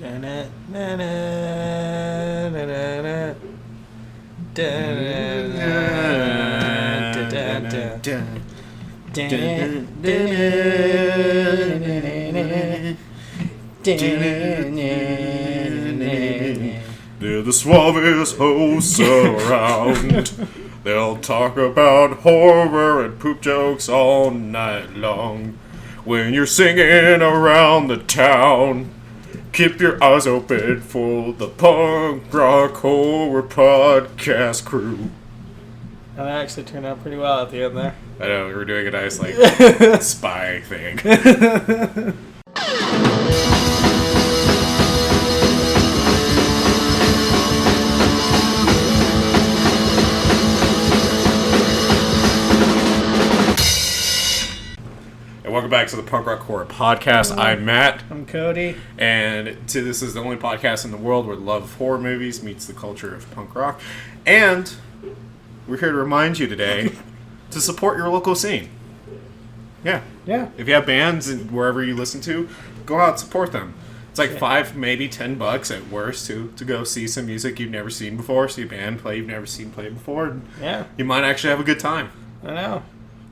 They're the suavest hosts around. They'll talk about horror and poop jokes all night long. When you're singing around the town, keep your eyes open for the Punk Rock Horror Podcast crew. That actually turned out pretty well at the end there. I know, we were doing a nice, spy thing. Welcome back to the Punk Rock Horror Podcast. I'm Matt. I'm Cody. And this is the only podcast in the world where the love of horror movies meets the culture of punk rock. And we're here to remind you today to support your local scene. Yeah. If you have bands and wherever you listen to, go out and support them. It's like $5, maybe $10 at worst to go see some music you've never seen before, see a band play you've never seen play before. And you might actually have a good time. I know.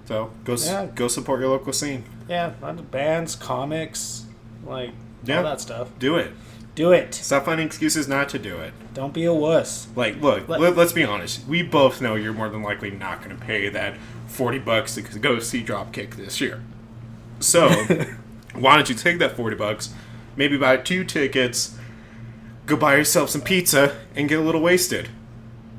So go support your local scene. Yeah, bands, comics, all that stuff. Do it. Stop finding excuses not to do it. Don't be a wuss. Let's be honest. We both know you're more than likely not going to pay that $40 to go see Dropkick this year. So, why don't you take that $40, maybe buy 2 tickets, go buy yourself some pizza, and get a little wasted.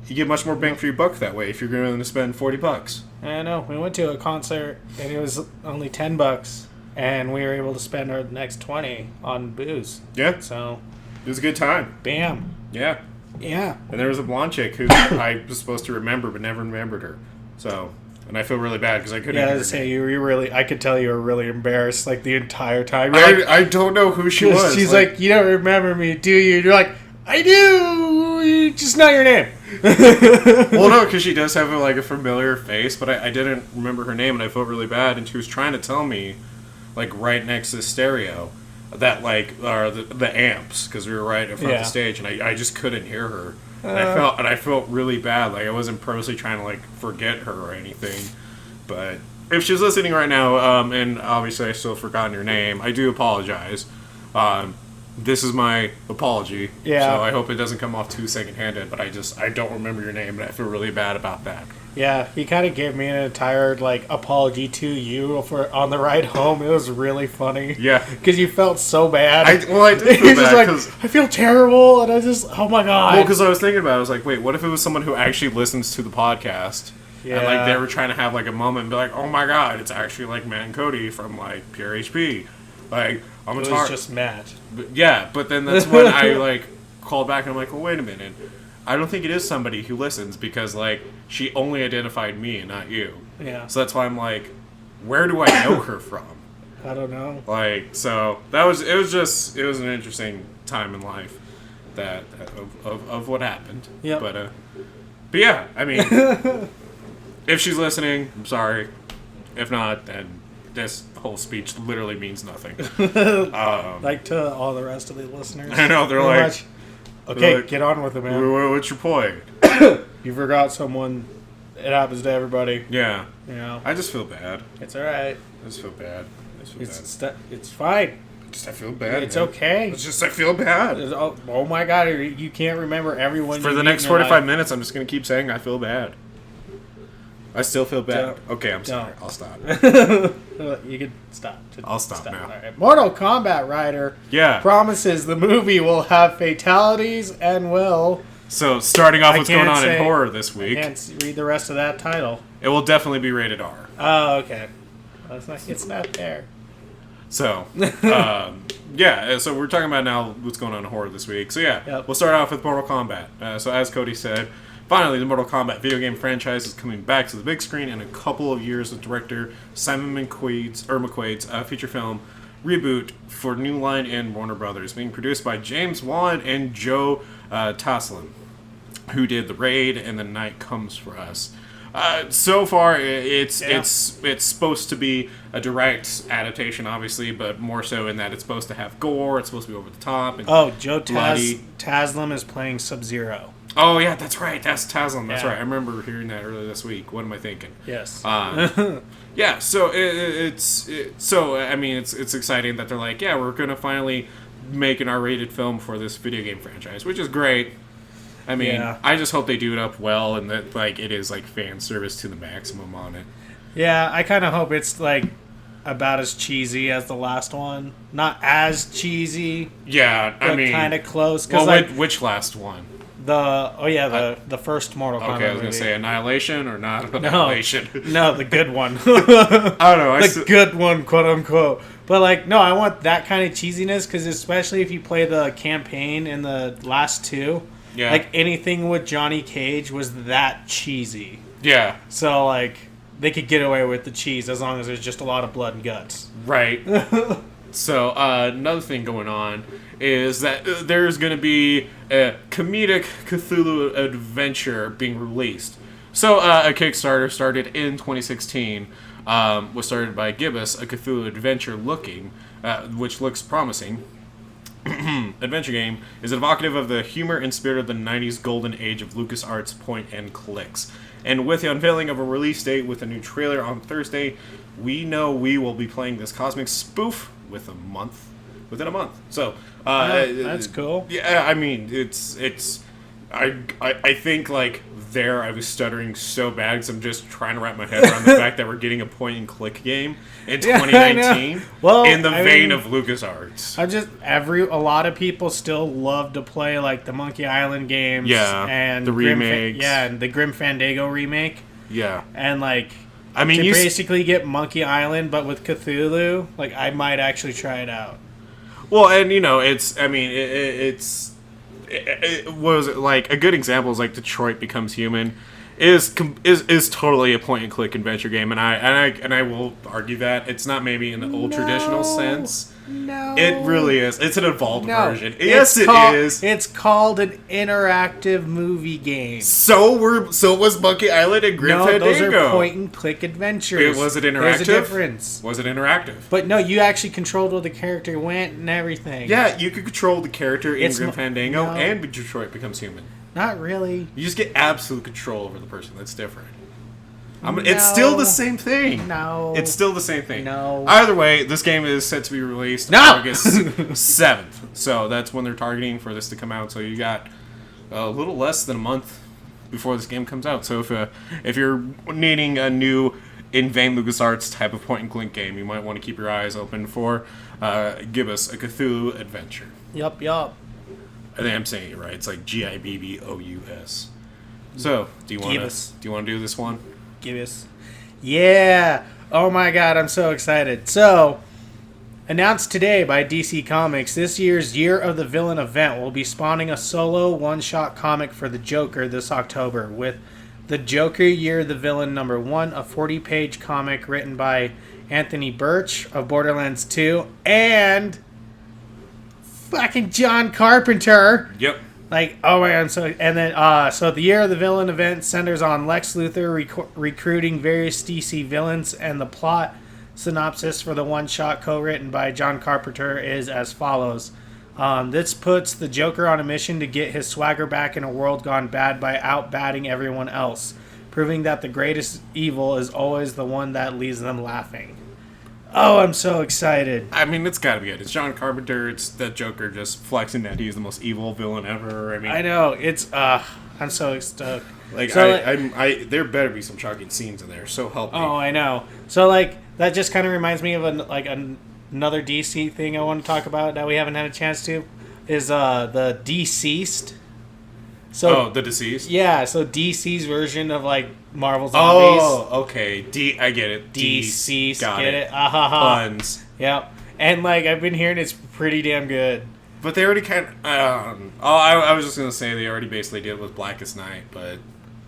You get much more bang for your buck that way if you're going to spend $40. I know. We went to a concert and it was only $10, and we were able to spend our next $20 on booze. Yeah. So it was a good time. Bam. Yeah. Yeah. And there was a blonde chick who I was supposed to remember but never remembered her. So, and I feel really bad because I couldn't. Yeah, I was saying you were really. I could tell you were really embarrassed the entire time. I don't know who she was. She's like, you don't remember me, do you? You're like, I do. Just not your name. Well, no, because she does have a familiar face, but I didn't remember her name, and I felt really bad. And she was trying to tell me, right next to the stereo, that the amps, because we were right in front of the stage, and I just couldn't hear her. And I felt really bad. I wasn't purposely trying to forget her or anything, but if she's listening right now, and obviously I still forgotten your name, I do apologize. This is my apology. Yeah. So I hope it doesn't come off too second-handed, but I don't remember your name, and I feel really bad about that. Yeah, he kind of gave me an entire, apology to you on the ride home. It was really funny. Yeah. Because you felt so bad. I did feel bad. Just I feel terrible, and I just, oh my God. Well, because I was thinking about it, I was like, wait, what if it was someone who actually listens to the podcast? Yeah. And, they were trying to have, a moment and be like, oh my God, it's actually, Matt and Cody from, Pure HP. It was just Matt. But then that's when I called back and I'm like, well, wait a minute. I don't think it is somebody who listens because she only identified me and not you. Yeah. So that's why I'm where do I know her from? I don't know. So it was an interesting time in life that of what happened. Yeah. But yeah, I mean, if she's listening, I'm sorry. If not, then this whole speech literally means nothing. To all the rest of the listeners. I know, they're like... Okay, get on with it, man. What's your point? You forgot someone. It happens to everybody. Yeah. I just feel bad. It's alright. I just feel bad. It's fine. I feel bad. It's okay. It's just I feel bad. Oh my God, you can't remember everyone. For the next 45 minutes, I'm just going to keep saying I feel bad. I still feel bad. Okay, I'm sorry. I'll stop. You can stop. I'll stop now. All right. Mortal Kombat Rider promises the movie will have fatalities and will... So, starting off what's going on in horror this week. I can't read the rest of that title. It will definitely be rated R. Oh, okay. Well, it's not there. So, so we're talking about now what's going on in horror this week. So, We'll start off with Mortal Kombat. So, as Cody said... Finally, the Mortal Kombat video game franchise is coming back to the big screen in a couple of years with director Simon McQuaid's feature film reboot for New Line and Warner Brothers, being produced by James Wan and Joe Taslim, who did The Raid and The Night Comes For Us. So far, it's supposed to be a direct adaptation, obviously, but more so in that it's supposed to have gore. It's supposed to be over the top. And Joe bloody. Taslim is playing Sub-Zero. Oh yeah, that's right. That's Taslim. That's right. I remember hearing that earlier this week. What am I thinking? Yes. Yeah. So it's exciting that they're like, yeah, we're gonna finally make an R-rated film for this video game franchise, which is great. I mean, I just hope they do it up well and that like it is like fan service to the maximum on it. Yeah, I kind of hope it's like about as cheesy as the last one. Not as cheesy. Yeah, I mean, kind of close. Well, like, which last one? The first Mortal Kombat. Okay, I was gonna say Annihilation or not Annihilation. No, the good one. I don't know. The good one, quote unquote. But like, no, I want that kind of cheesiness because especially if you play the campaign in the last two. Yeah. Like, anything with Johnny Cage was that cheesy. Yeah. So, like, they could get away with the cheese as long as there's just a lot of blood and guts. Right. So, another thing going on is that there's going to be a comedic Cthulhu adventure being released. So, a Kickstarter started in 2016, was started by Gibbous, a Cthulhu adventure which looks promising. Adventure game is evocative of the humor and spirit of the 90s golden age of LucasArts point and clicks. And with the unveiling of a release date with a new trailer on Thursday, we know we will be playing this cosmic spoof within a month. So, that's cool. Yeah, I mean, I think, like, I was stuttering so bad because I'm just trying to wrap my head around the fact that we're getting a point-and-click game in 2019 in the vein of LucasArts. A lot of people still love to play, like, the Monkey Island games. Yeah, and the remakes. And the Grim Fandango remake. Yeah. And, like, I mean, to basically get Monkey Island, but with Cthulhu, like, I might actually try it out. Well, and, you know, what was it, like, a good example is like Detroit Becomes Human is totally a point and click adventure game, and I will argue that it's not maybe in the old traditional sense. No, it really is. It's an evolved version. Yes, it is. It's called an interactive movie game. So was Monkey Island and Grim Fandango. Those are point and click adventures. Was it interactive? There's a difference. Was it interactive? But no, you actually controlled where the character went and everything. Yeah, you could control the character in Grim Fandango and Detroit Becomes Human. Not really. You just get absolute control over the person. That's different. It's still the same thing. No. It's still the same thing. No. Either way, this game is set to be released August 7th. So that's when they're targeting for this to come out. So you got a little less than a month before this game comes out. So if you're needing a new in-vein LucasArts type of point-and-click game, you might want to keep your eyes open for Gibbous, a Cthulhu adventure. Yup. I think I'm saying it right. It's like Gibbous. So, do you want to do this one? Gibbous. Yeah. Oh my god, I'm so excited. So, announced today by DC Comics, this year's Year of the Villain event will be spawning a solo one-shot comic for the Joker this October with The Joker Year of the Villain #1, a 40-page comic written by Anthony Birch of Borderlands 2 and fucking John Carpenter. Yep. Like, oh my god, so the Year of the Villain event centers on Lex Luthor recruiting various DC villains, and the plot synopsis for the one-shot co-written by John Carpenter is as follows. This puts the Joker on a mission to get his swagger back in a world gone bad by out-batting everyone else, proving that the greatest evil is always the one that leaves them laughing. Oh, I'm so excited. I mean, it's gotta be good. It's John Carpenter. It's the Joker just flexing that he's the most evil villain ever. I mean, I know. It's, I'm so stoked. Like, there better be some shocking scenes in there, so help me. Oh, I know. So, like, that just kind of reminds me of, another DC thing I want to talk about that we haven't had a chance to, is, the Deceased. So, The Deceased? Yeah, so DC's version of, like, Marvel Zombies. Oh, okay. I get it. Deceased. Got get it. Puns. Yep. And, like, I've been hearing it's pretty damn good. But they already kind of... I was just going to say they already basically did it with Blackest Night, but...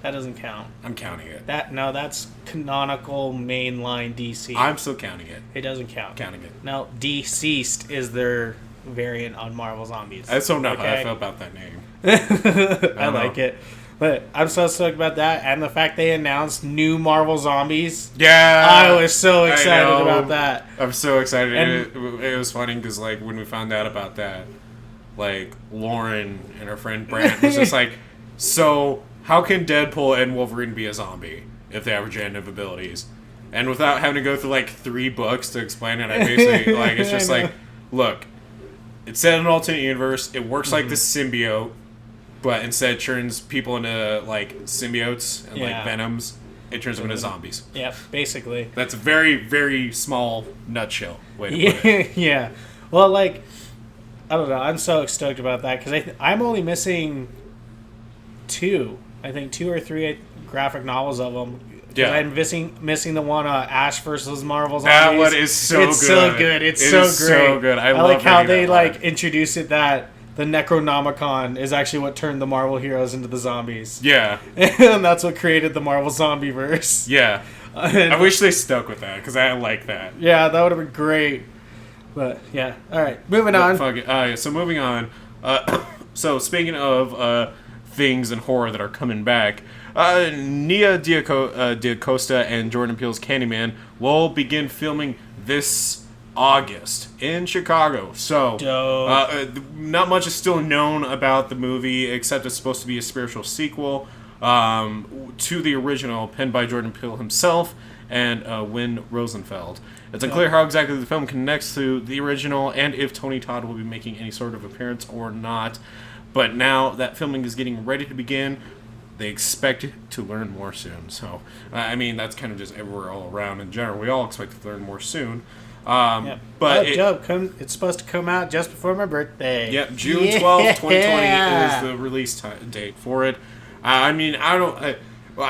That doesn't count. I'm counting it. That's canonical mainline DC. I'm still counting it. It doesn't count. Counting it. No, Deceased is their variant on Marvel Zombies. I just don't know how I feel about that name. I like it. But I'm so stoked about that, and the fact they announced new Marvel Zombies. Yeah, I was so excited about that. I'm so excited. And it was funny because like when we found out about that, like Lauren and her friend Brant was just like, so how can Deadpool and Wolverine be a zombie if they have regenerative abilities? And without having to go through like 3 books to explain it, I basically like it's just like, look, it's set in an alternate universe. It works like the symbiote, but instead it turns people into like symbiotes and like venoms. It turns them into zombies. Yep, basically. That's a very, very small nutshell way to put it. Yeah. Well, like, I don't know. I'm so stoked about that because I'm only missing 2. I think 2 or 3 graphic novels of them. Yeah. I'm missing the one Ash versus Marvel Zombies. That one is so good. It's so good. It's so great. So good. I love like how they like introduced it that the Necronomicon is actually what turned the Marvel heroes into the zombies. Yeah. And that's what created the Marvel Zombieverse. Yeah. I wish they stuck with that because I like that. Yeah, that would have been great. But yeah. All right. Moving on. Fuck it. So moving on. So speaking of things in horror that are coming back, Nia D'Acosta and Jordan Peele's Candyman will begin filming this August in Chicago. So, not much is still known about the movie, except it's supposed to be a spiritual sequel to the original, penned by Jordan Peele himself and Win Rosenfeld. It's unclear how exactly the film connects to the original and if Tony Todd will be making any sort of appearance or not. But now that filming is getting ready to begin, they expect to learn more soon. So, I mean, that's kind of just everywhere all around in general. We all expect to learn more soon. But it's supposed to come out just before my birthday. Yep, June 12th, 2020 is the release date for it. I mean, I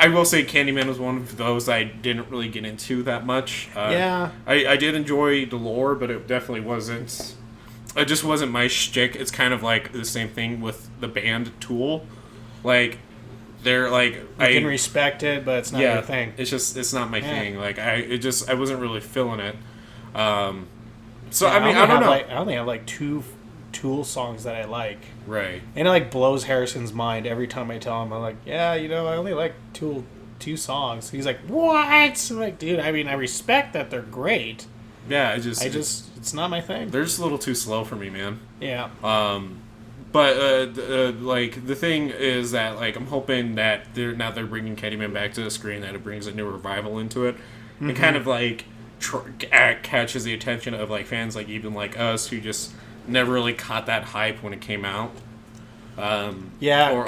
will say Candyman was one of those I didn't really get into that much. I did enjoy the lore, but it definitely wasn't... It just wasn't my shtick. It's kind of like the same thing with the band Tool. Like, they're like... You can respect it, but it's not your thing. It's not my thing. Like, I wasn't really feeling it. I don't know. I only have like 2 Tool songs that I like. Right. And it like blows Harrison's mind every time I tell him. I'm like, I only like Tool 2 songs. He's like, what? I'm like, dude, I mean, I respect that they're great. Yeah, it's not my thing. They're just a little too slow for me, man. Yeah. But like the thing is that like I'm hoping that they're bringing Candyman back to the screen, that it brings a new revival into it, and kind of like catches the attention of like fans like even like us who just never really caught that hype when it came out. Or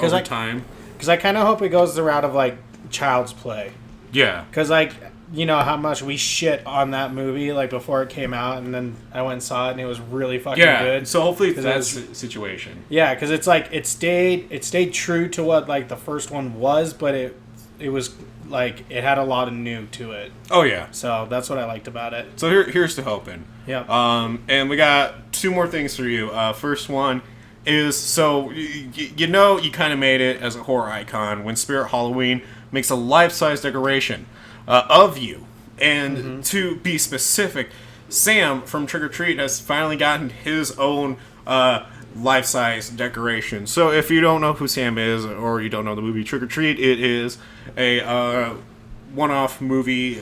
over time. Because I kind of hope it goes the route of like Child's Play. Yeah. Because like, you know how much we shit on that movie like before it came out, and then I went and saw it and it was really fucking good. So hopefully it's that situation. Yeah, because it's like it stayed true to what like the first one was, but it was like it had a lot of new to it. Oh yeah. So that's what I liked about it. So here's to hoping. Yeah. And we got 2 more things for you. First one is so you kind of made it as a horror icon when Spirit Halloween makes a life-size decoration of you. And to be specific, Sam from Trick or Treat has finally gotten his own life-size decoration. So if you don't know who Sam is, or you don't know the movie Trick or Treat, it is a one-off movie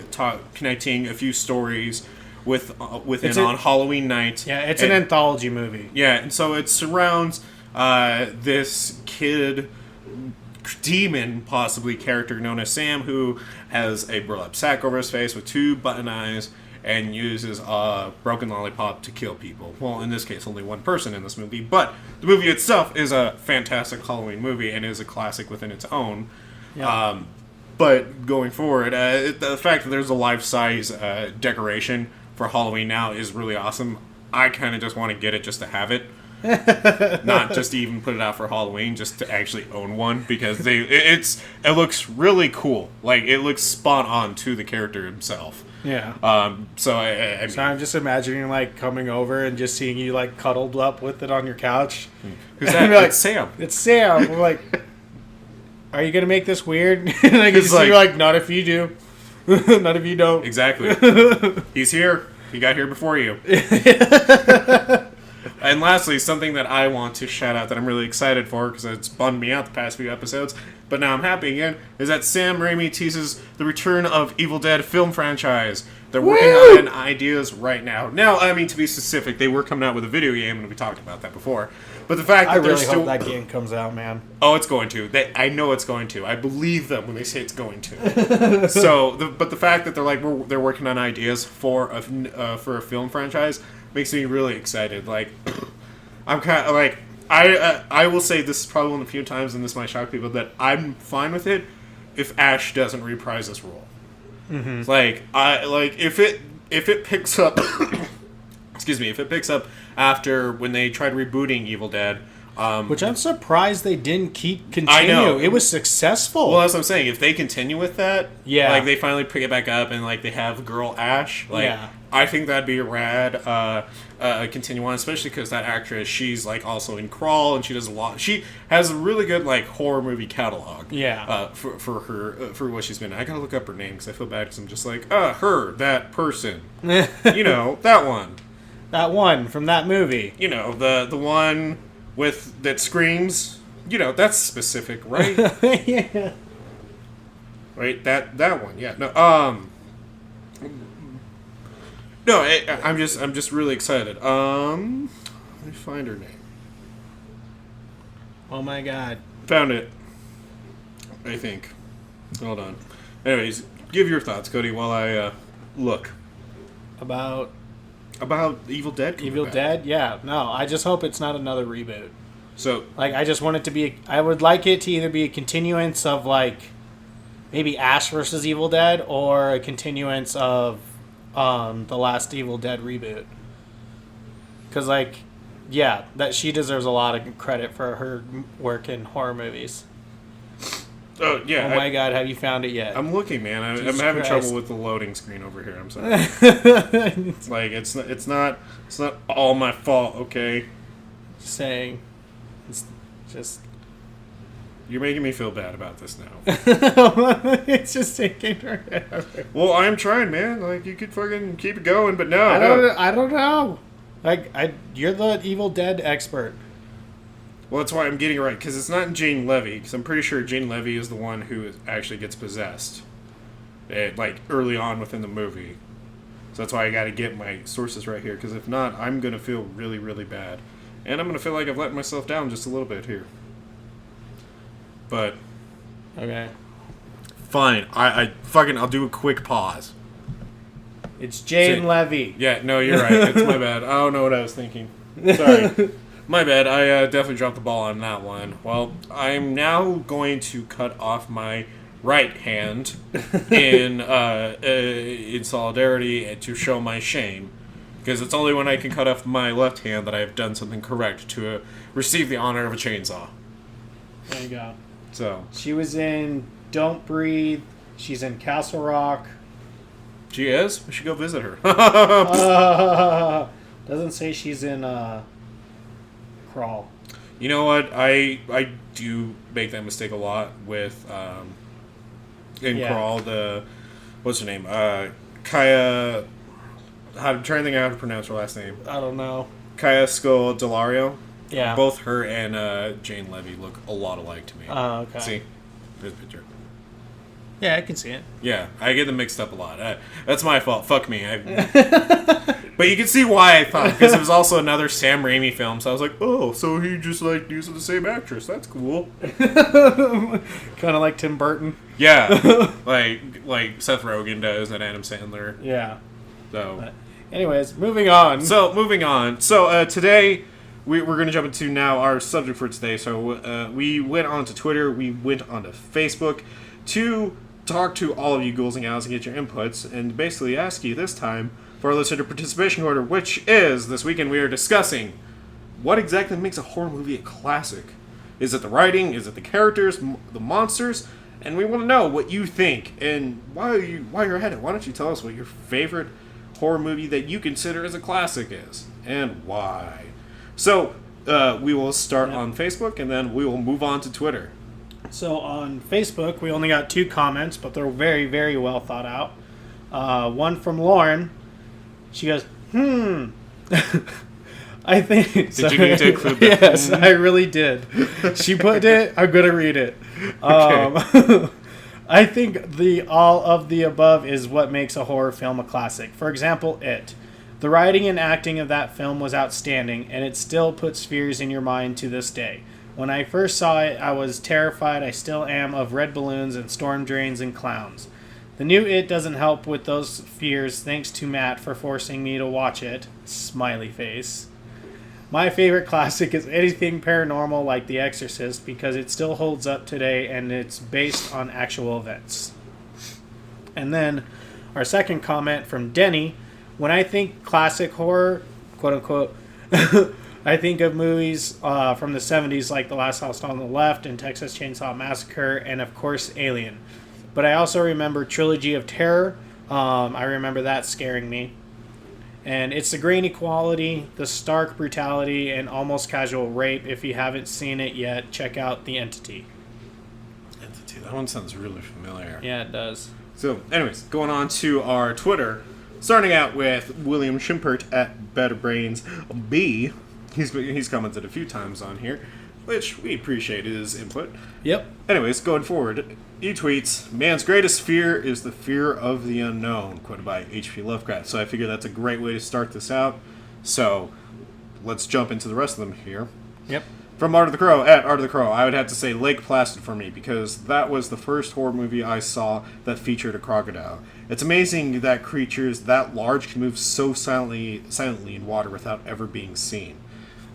connecting a few stories on Halloween night. Yeah, it's an anthology movie. Yeah, and so it surrounds this kid demon, possibly character known as Sam, who has a burlap sack over his face with 2 button eyes and uses a broken lollipop to kill people. Well, in this case, only one person in this movie, but the movie itself is a fantastic Halloween movie and is a classic within its own. Yeah. But going forward, the fact that there's a life-size decoration for Halloween now is really awesome. I kind of just want to get it just to have it. Not just to even put it out for Halloween, just to actually own one, because it looks really cool. Like, it looks spot on to the character himself. Yeah. So I'm just imagining like coming over and just seeing you like cuddled up with it on your couch. Who's that? Like, it's Sam. It's Sam. We're like, are you gonna make this weird? Like, you're like, not if you do. Not if you don't. Exactly. He's here. He got here before you. And lastly, something that I want to shout out that I'm really excited for because it's bummed me out the past few episodes, but now I'm happy again, is that Sam Raimi teases the return of Evil Dead film franchise. They're working on ideas right now. Now, I mean, to be specific, they were coming out with a video game, and we talked about that before. But the fact that I really they're still... hope that game comes out, man. Oh, it's going to. I know it's going to. I believe them when they say it's going to. But the fact that they're working on ideas for a film franchise makes me really excited. Like, I'm kind of like... I will say this is probably one of the few times, and this might shock people, that I'm fine with it if Ash doesn't reprise this role. Mm-hmm. If it picks up, excuse me, if it picks up after when they tried rebooting Evil Dead, which I'm surprised they didn't continue. I know. It was successful. Well, that's what I'm saying. If they continue with that, yeah, like they finally pick it back up and like they have girl Ash, like yeah. I think that'd be a rad continue on, especially because that actress, she's like also in Crawl and she does a lot. She has a really good like horror movie catalog. Yeah. For her for what she's been. I gotta look up her name because I feel bad because I'm just like that person. You know that one. That one from that movie. You know the one with that screams. You know that's specific, right? Yeah. Right. That one. Yeah. No. No, I'm just really excited. Let me find her name. Oh my god. Found it. I think. Hold on. Anyways, give your thoughts, Cody, while I look. About Evil Dead? Evil Dead? Yeah. No, I just hope it's not another reboot. So, like, I just want it to be... I would like it to either be a continuance of, like, maybe Ash versus Evil Dead, or a continuance of the last Evil Dead reboot. Because, like, yeah, that she deserves a lot of credit for her work in horror movies. Oh, yeah. Oh my god, have you found it yet? I'm looking, man. I'm having trouble with the loading screen over here. I'm sorry. It's like, it's not all my fault, okay? Just saying. It's just... You're making me feel bad about this now. It's just taking forever. Well, I'm trying, man. Like, you could fucking keep it going, but no. I don't know. Like, you're the Evil Dead expert. Well, that's why I'm getting it right, because it's not Jane Levy, because I'm pretty sure Jane Levy is the one who actually gets possessed, like, early on within the movie. So that's why I got to get my sources right here, because if not, I'm going to feel really, really bad. And I'm going to feel like I've let myself down just a little bit here. But... Okay. Fine. I'll do a quick pause. It's Jane Levy. Yeah, no, you're right. It's my bad. I don't know what I was thinking. Sorry. My bad. I definitely dropped the ball on that one. Well, I'm now going to cut off my right hand in solidarity and to show my shame, because it's only when I can cut off my left hand that I have done something correct to receive the honor of a chainsaw. There you go. So she was in Don't Breathe. She's in Castle Rock. She is? We should go visit her. Doesn't say she's in Crawl. You know what? I do make that mistake a lot with Crawl. What's her name? Kaya. I'm trying to think of how to pronounce her last name. I don't know. Kaya Scodelario. Yeah. Both her and Jane Levy look a lot alike to me. Oh, okay. See? There's a picture. Yeah, I can see it. Yeah, I get them mixed up a lot. That's my fault. Fuck me. But you can see why I thought, because it was also another Sam Raimi film, so I was like, oh, so he just like using the same actress. That's cool. Kind of like Tim Burton. Yeah, like Seth Rogen does and Adam Sandler. Yeah. So, but anyways, moving on. So today we're going to jump into now our subject for today. So we went onto Twitter, we went onto Facebook to talk to all of you ghouls and gals and get your inputs, and basically ask you this time for our listener participation order, which is, this weekend we are discussing what exactly makes a horror movie a classic. Is it the writing? Is it the characters? The monsters? And we want to know what you think, and while you're at it, why don't you tell us what your favorite horror movie that you consider as a classic is, and why. So we will start on Facebook, and then we will move on to Twitter. So on Facebook, we only got 2 comments, but they're very, very well thought out. One from Lauren. She goes, I think. Did you need to include that? Yes, I really did. She put it. I'm gonna read it. Okay. I think the all of the above is what makes a horror film a classic. For example, It. The writing and acting of that film was outstanding, and it still puts fears in your mind to this day. When I first saw it, I was terrified. I still am of red balloons and storm drains and clowns. The new It doesn't help with those fears. Thanks to Matt for forcing me to watch it. Smiley face. My favorite classic is anything paranormal like The Exorcist because it still holds up today and it's based on actual events. And then our second comment from Denny. When I think classic horror, quote unquote, I think of movies from the 70s like The Last House on the Left and Texas Chainsaw Massacre and of course Alien. But I also remember Trilogy of Terror. I remember that scaring me. And it's the grainy quality, the stark brutality, and almost casual rape. If you haven't seen it yet, check out The Entity. Entity, that one sounds really familiar. Yeah, it does. So, anyways, going on to our Twitter, starting out with William Schimpert at Better Brains B. He's commented a few times on here, which we appreciate his input. Yep. Anyways, going forward, he tweets, "Man's greatest fear is the fear of the unknown," quoted by H.P. Lovecraft. So I figure that's a great way to start this out. So let's jump into the rest of them here. Yep. From Art of the Crow, at Art of the Crow, I would have to say Lake Placid for me, because that was the first horror movie I saw that featured a crocodile. It's amazing that creatures that large can move so silently in water without ever being seen.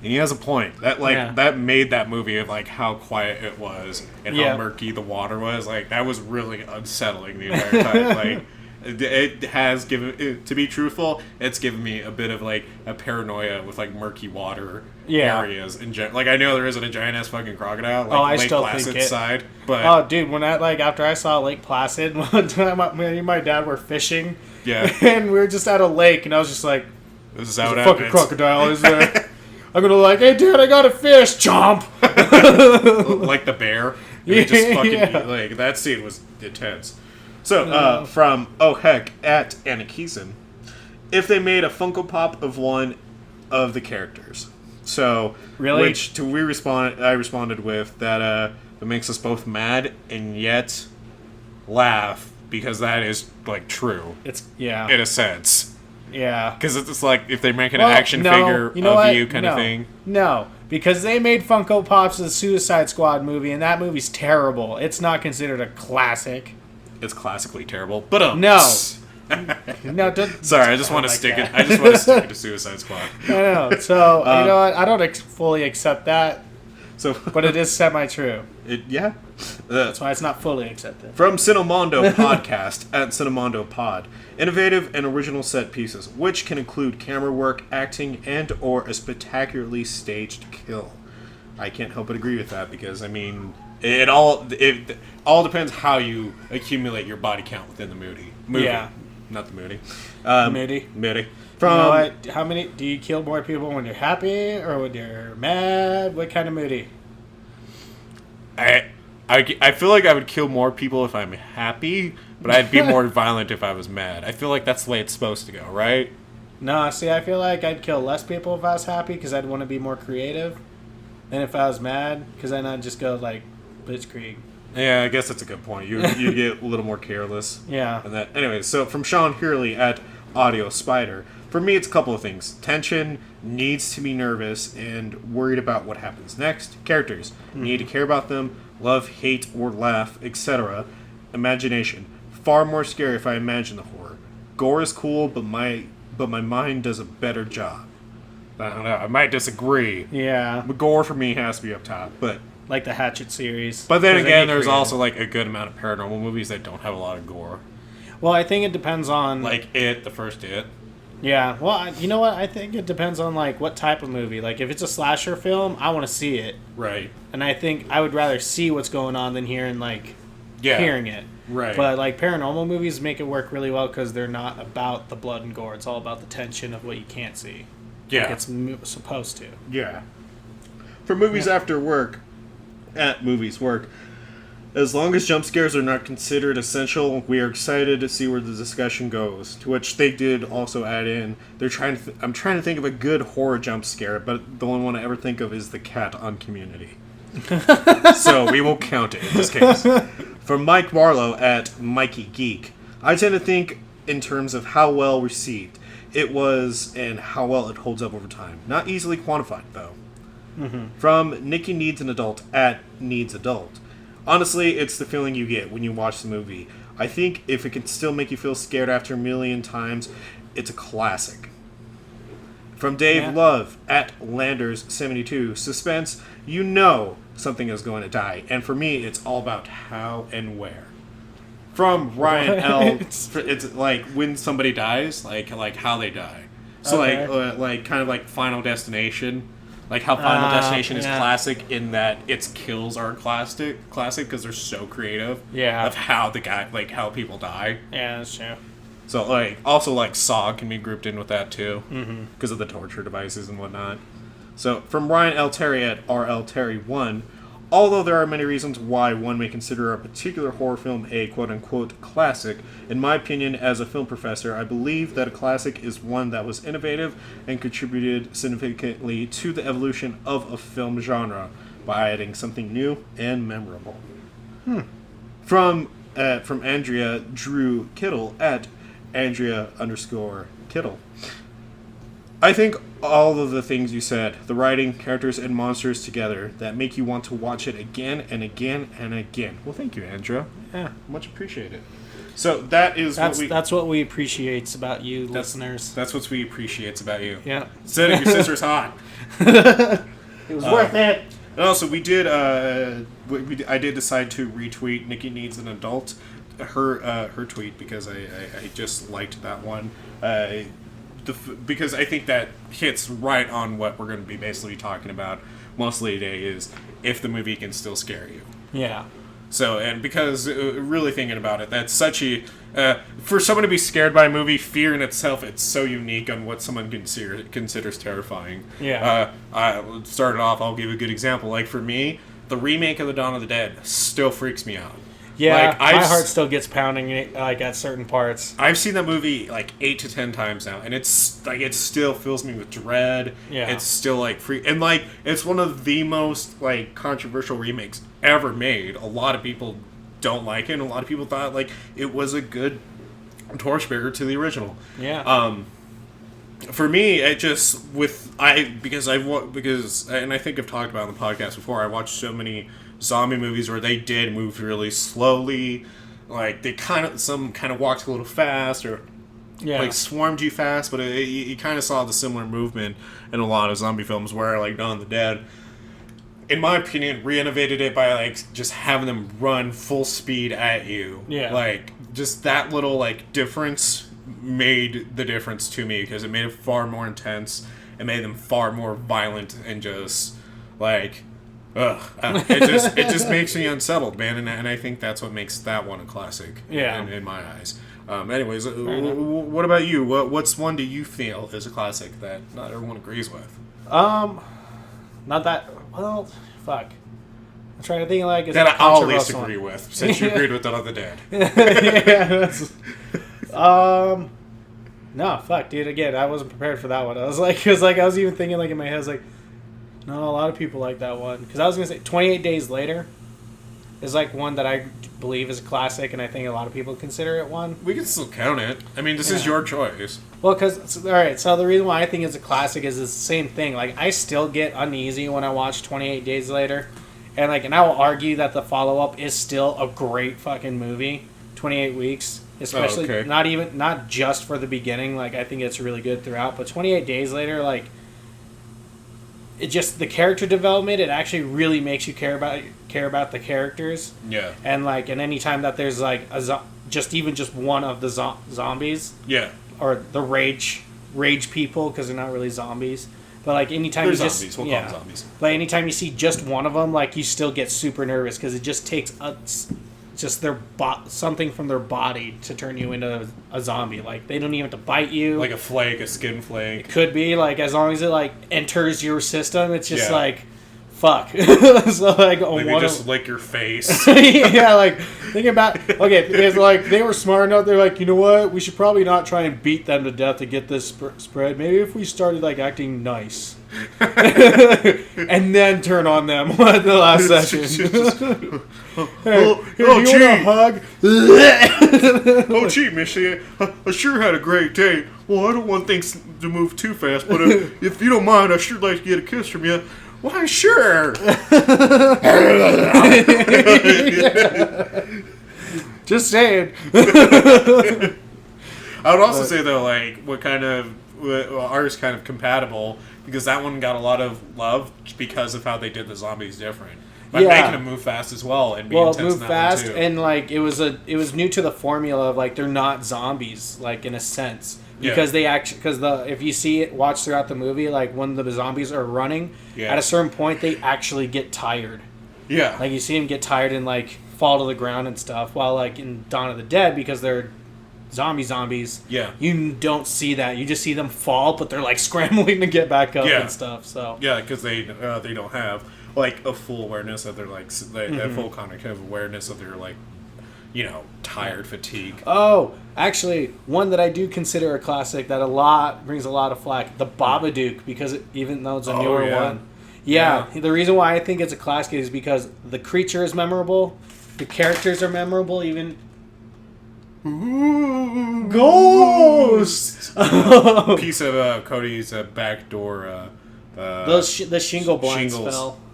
And he has a point. That made that movie of like how quiet it was and how murky the water was. Like that was really unsettling the entire time. Like it has given, to be truthful, it's given me a bit of like a paranoia with like murky water areas in general. Like I know there isn't a giant ass fucking crocodile like Lake Placid side, but dude, when I after I saw Lake Placid one time, me and my dad were fishing. Yeah. And we were just at a lake, and I was just like, "This is how it a happens." Fucking crocodile is there. I'm gonna hey Dad, I got a fish, chomp. Like the bear. Just fucking like that scene was intense. So from heck at Anakisan, if they made a Funko Pop of one of the characters. So really, I responded with that makes us both mad and yet laugh because that is like true. It's in a sense. Yeah. Because it's like if they're making an action figure of you kind of thing. No, because they made Funko Pops of the Suicide Squad movie, and that movie's terrible. It's not considered a classic. It's classically terrible. But no. No, sorry, I just want to stick it. I just want to stick it to Suicide Squad. I know. So, you know what? I don't fully accept that. So, but it is semi-true. That's why it's not fully accepted. From Cinemondo Podcast at Cinemondo Pod. Innovative and original set pieces, which can include camera work, acting, and or a spectacularly staged kill. I can't help but agree with that because, I mean, it all depends how you accumulate your body count within the movie. Yeah. Not the movie. Moody. From, you know what? How many do you kill more people when you're happy or when you're mad? What kind of moody? I feel like I would kill more people if I'm happy, but I'd be more violent if I was mad. I feel like that's the way it's supposed to go, right? No, see, I feel like I'd kill less people if I was happy because I'd want to be more creative than if I was mad because then I'd just go like blitzkrieg. Yeah, I guess that's a good point. You get a little more careless. Yeah. And that. Anyway, so from Sean Hurley at Audio Spider. For me, it's a couple of things. Tension, needs to be nervous, and worried about what happens next. Characters, need to care about them, love, hate, or laugh, etc. Imagination, far more scary if I imagine the horror. Gore is cool, but my mind does a better job. I don't know. I might disagree. Yeah. But gore for me has to be up top, but like the Hatchet series. But then again, there's also like a good amount of paranormal movies that don't have a lot of gore. Well, I think it depends on like the first It. Yeah, well, you know what? I think it depends on like what type of movie. Like if it's a slasher film, I want to see it. Right. And I think I would rather see what's going on than hearing it. Right. But like paranormal movies make it work really well because they're not about the blood and gore. It's all about the tension of what you can't see. Yeah. Like it's supposed to. Yeah. For movies after work, at movies work, As long as jump scares are not considered essential, we are excited to see where the discussion goes. To which they did also add in, I'm trying to think of a good horror jump scare, but the only one I ever think of is the cat on Community. So we won't count it in this case. From Mike Marlowe at Mikey Geek, I tend to think in terms of how well received it was and how well it holds up over time. Not easily quantified, though. From Nikki Needs an Adult at Needs Adult. Honestly, it's the feeling you get when you watch the movie. I think if it can still make you feel scared after a million times, it's a classic. From Dave Love at Landers72, suspense, you know something is going to die. And for me, it's all about how and where. From Ryan L, it's like when somebody dies, like how they die. So like kind of like Final Destination. Like how Final Destination is classic in that its kills are classic because they're so creative. Yeah. Of how how people die. Yeah, that's true. So like also like Saw can be grouped in with that too, because of the torture devices and whatnot. So from Ryan L. Terry at RL Terry 1, although there are many reasons why one may consider a particular horror film a quote-unquote classic, in my opinion as a film professor, I believe that a classic is one that was innovative and contributed significantly to the evolution of a film genre by adding something new and memorable. From Andrea Drew Kittle at Andrea_Kittle. I think all of the things you said, the writing, characters, and monsters together, that make you want to watch it again and again and again. Well, thank you, Andrea. Yeah. Much appreciated. So that's what we appreciate about you, listeners. That's what we appreciate about you. Yeah. Said your sister's hot. It was worth it. And also, we did. I did decide to retweet Nikki Needs an Adult, her tweet, because I just liked that one. Because I think that hits right on what we're going to be basically talking about mostly today, is if the movie can still scare you. Yeah. So, and because really thinking about it, that's such a for someone to be scared by a movie, fear in itself, it's so unique on what someone considers terrifying. Yeah. Started off, I'll give a good example. Like for me, the remake of The Dawn of the Dead still freaks me out. Yeah, my heart still gets pounding like at certain parts. I've seen that movie like 8 to 10 times now, and it's like it still fills me with dread. Yeah, it's still like and like it's one of the most like controversial remakes ever made. A lot of people don't like it, and a lot of people thought like it was a good torchbearer to the original. Yeah. For me, it just because and I think I've talked about it on the podcast before. I watched so many zombie movies where they did move really slowly, like they kind of walked a little fast, or like swarmed you fast, but you kind of saw the similar movement in a lot of zombie films where like Dawn of the Dead, in my opinion, re-innovated it by like just having them run full speed at you. Yeah, like just that little like difference made the difference to me, because it made it far more intense. It made them far more violent, and just like it just makes me unsettled, man, and I think that's what makes that one a classic. In my eyes. Anyways, what about you? What's one do you feel is a classic that not everyone agrees with? Not that well. Fuck. I'm trying to think like that I'll at least agree with, since you agreed with Dawn of the Dead. No, fuck, dude. Again, I wasn't prepared for that one. I was like, I was even thinking like in my head, I was like, no, a lot of people like that one, because I was gonna say 28 Days Later is like one that I believe is a classic, and I think a lot of people consider it one. We can still count it. I mean, this is your choice. Well, because all right, so the reason why I think it's a classic is the same thing. Like I still get uneasy when I watch 28 Days Later, and I will argue that the follow up is still a great fucking movie. 28 Weeks. Especially not just for the beginning, like I think it's really good throughout, but 28 Days Later, like it just the character development, it actually really makes you care about the characters. Yeah. And like and any time that there's like just one of the zombies. Yeah. Or the rage people, because they're not really zombies. But like anytime they're zombies. We'll call them zombies. But anytime you see just one of them, like you still get super nervous, because it just takes just something from their body to turn you into a zombie. Like they don't even have to bite you. Like a flake, a skin flake. It could be like as long as it like enters your system, it's just like fuck. So like, they just lick your face. Yeah, like think about it's like they were smart enough. They're like, you know what? We should probably not try and beat them to death to get this spread. Maybe if we started like acting nice, and then turn on them at the last session. Hey, you want a hug? Oh, gee, Missy, I sure had a great day. Well, I don't want things to move too fast, but if you don't mind, I'd sure like to get a kiss from you. Why, sure. Just saying. I would also say, though, like, what ours kind of compatible, because that one got a lot of love because of how they did the zombies different. By making them move fast as well and be intense move in that fast, one too. and like it was new to the formula of like they're not zombies, like in a sense, because if you watch throughout the movie, like when the zombies are running, at a certain point they actually get tired. Yeah, like you see them get tired and like fall to the ground and stuff. While like in Dawn of the Dead, because they're zombies, you don't see that. You just see them fall, but they're like scrambling to get back up and stuff. So because they don't have like a full awareness of their like a full cognitive awareness of their like, tired fatigue. Oh, actually, one that I do consider a classic that brings a lot of flack, The Babadook, because even though it's a newer one. Yeah, the reason why I think it's a classic is because the creature is memorable, the characters are memorable, even ghosts. Piece of Cody's back door. The shingle blinds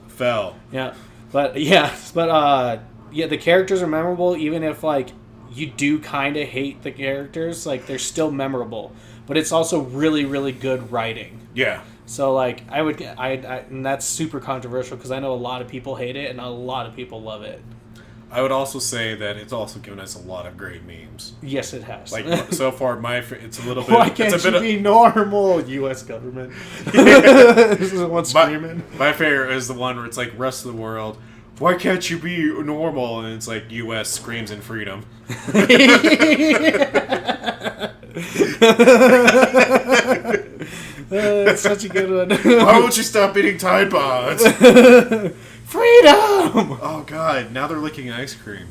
fell. Yeah, but the characters are memorable, even if like you do kind of hate the characters. Like they're still memorable, but it's also really, really good writing. Yeah. So like and that's super controversial because I know a lot of people hate it and a lot of people love it. I would also say that it's also given us a lot of great memes. Yes, it has. Like, so far, it's a little bit... Why can't you be normal, U.S. government? This is one screaming. My favorite is the one where it's like, rest of the world, why can't you be normal? And it's like, U.S. screams in freedom. It's such a good one. Why won't you stop eating Tide Pods? Freedom! Oh, God. Now they're licking ice cream.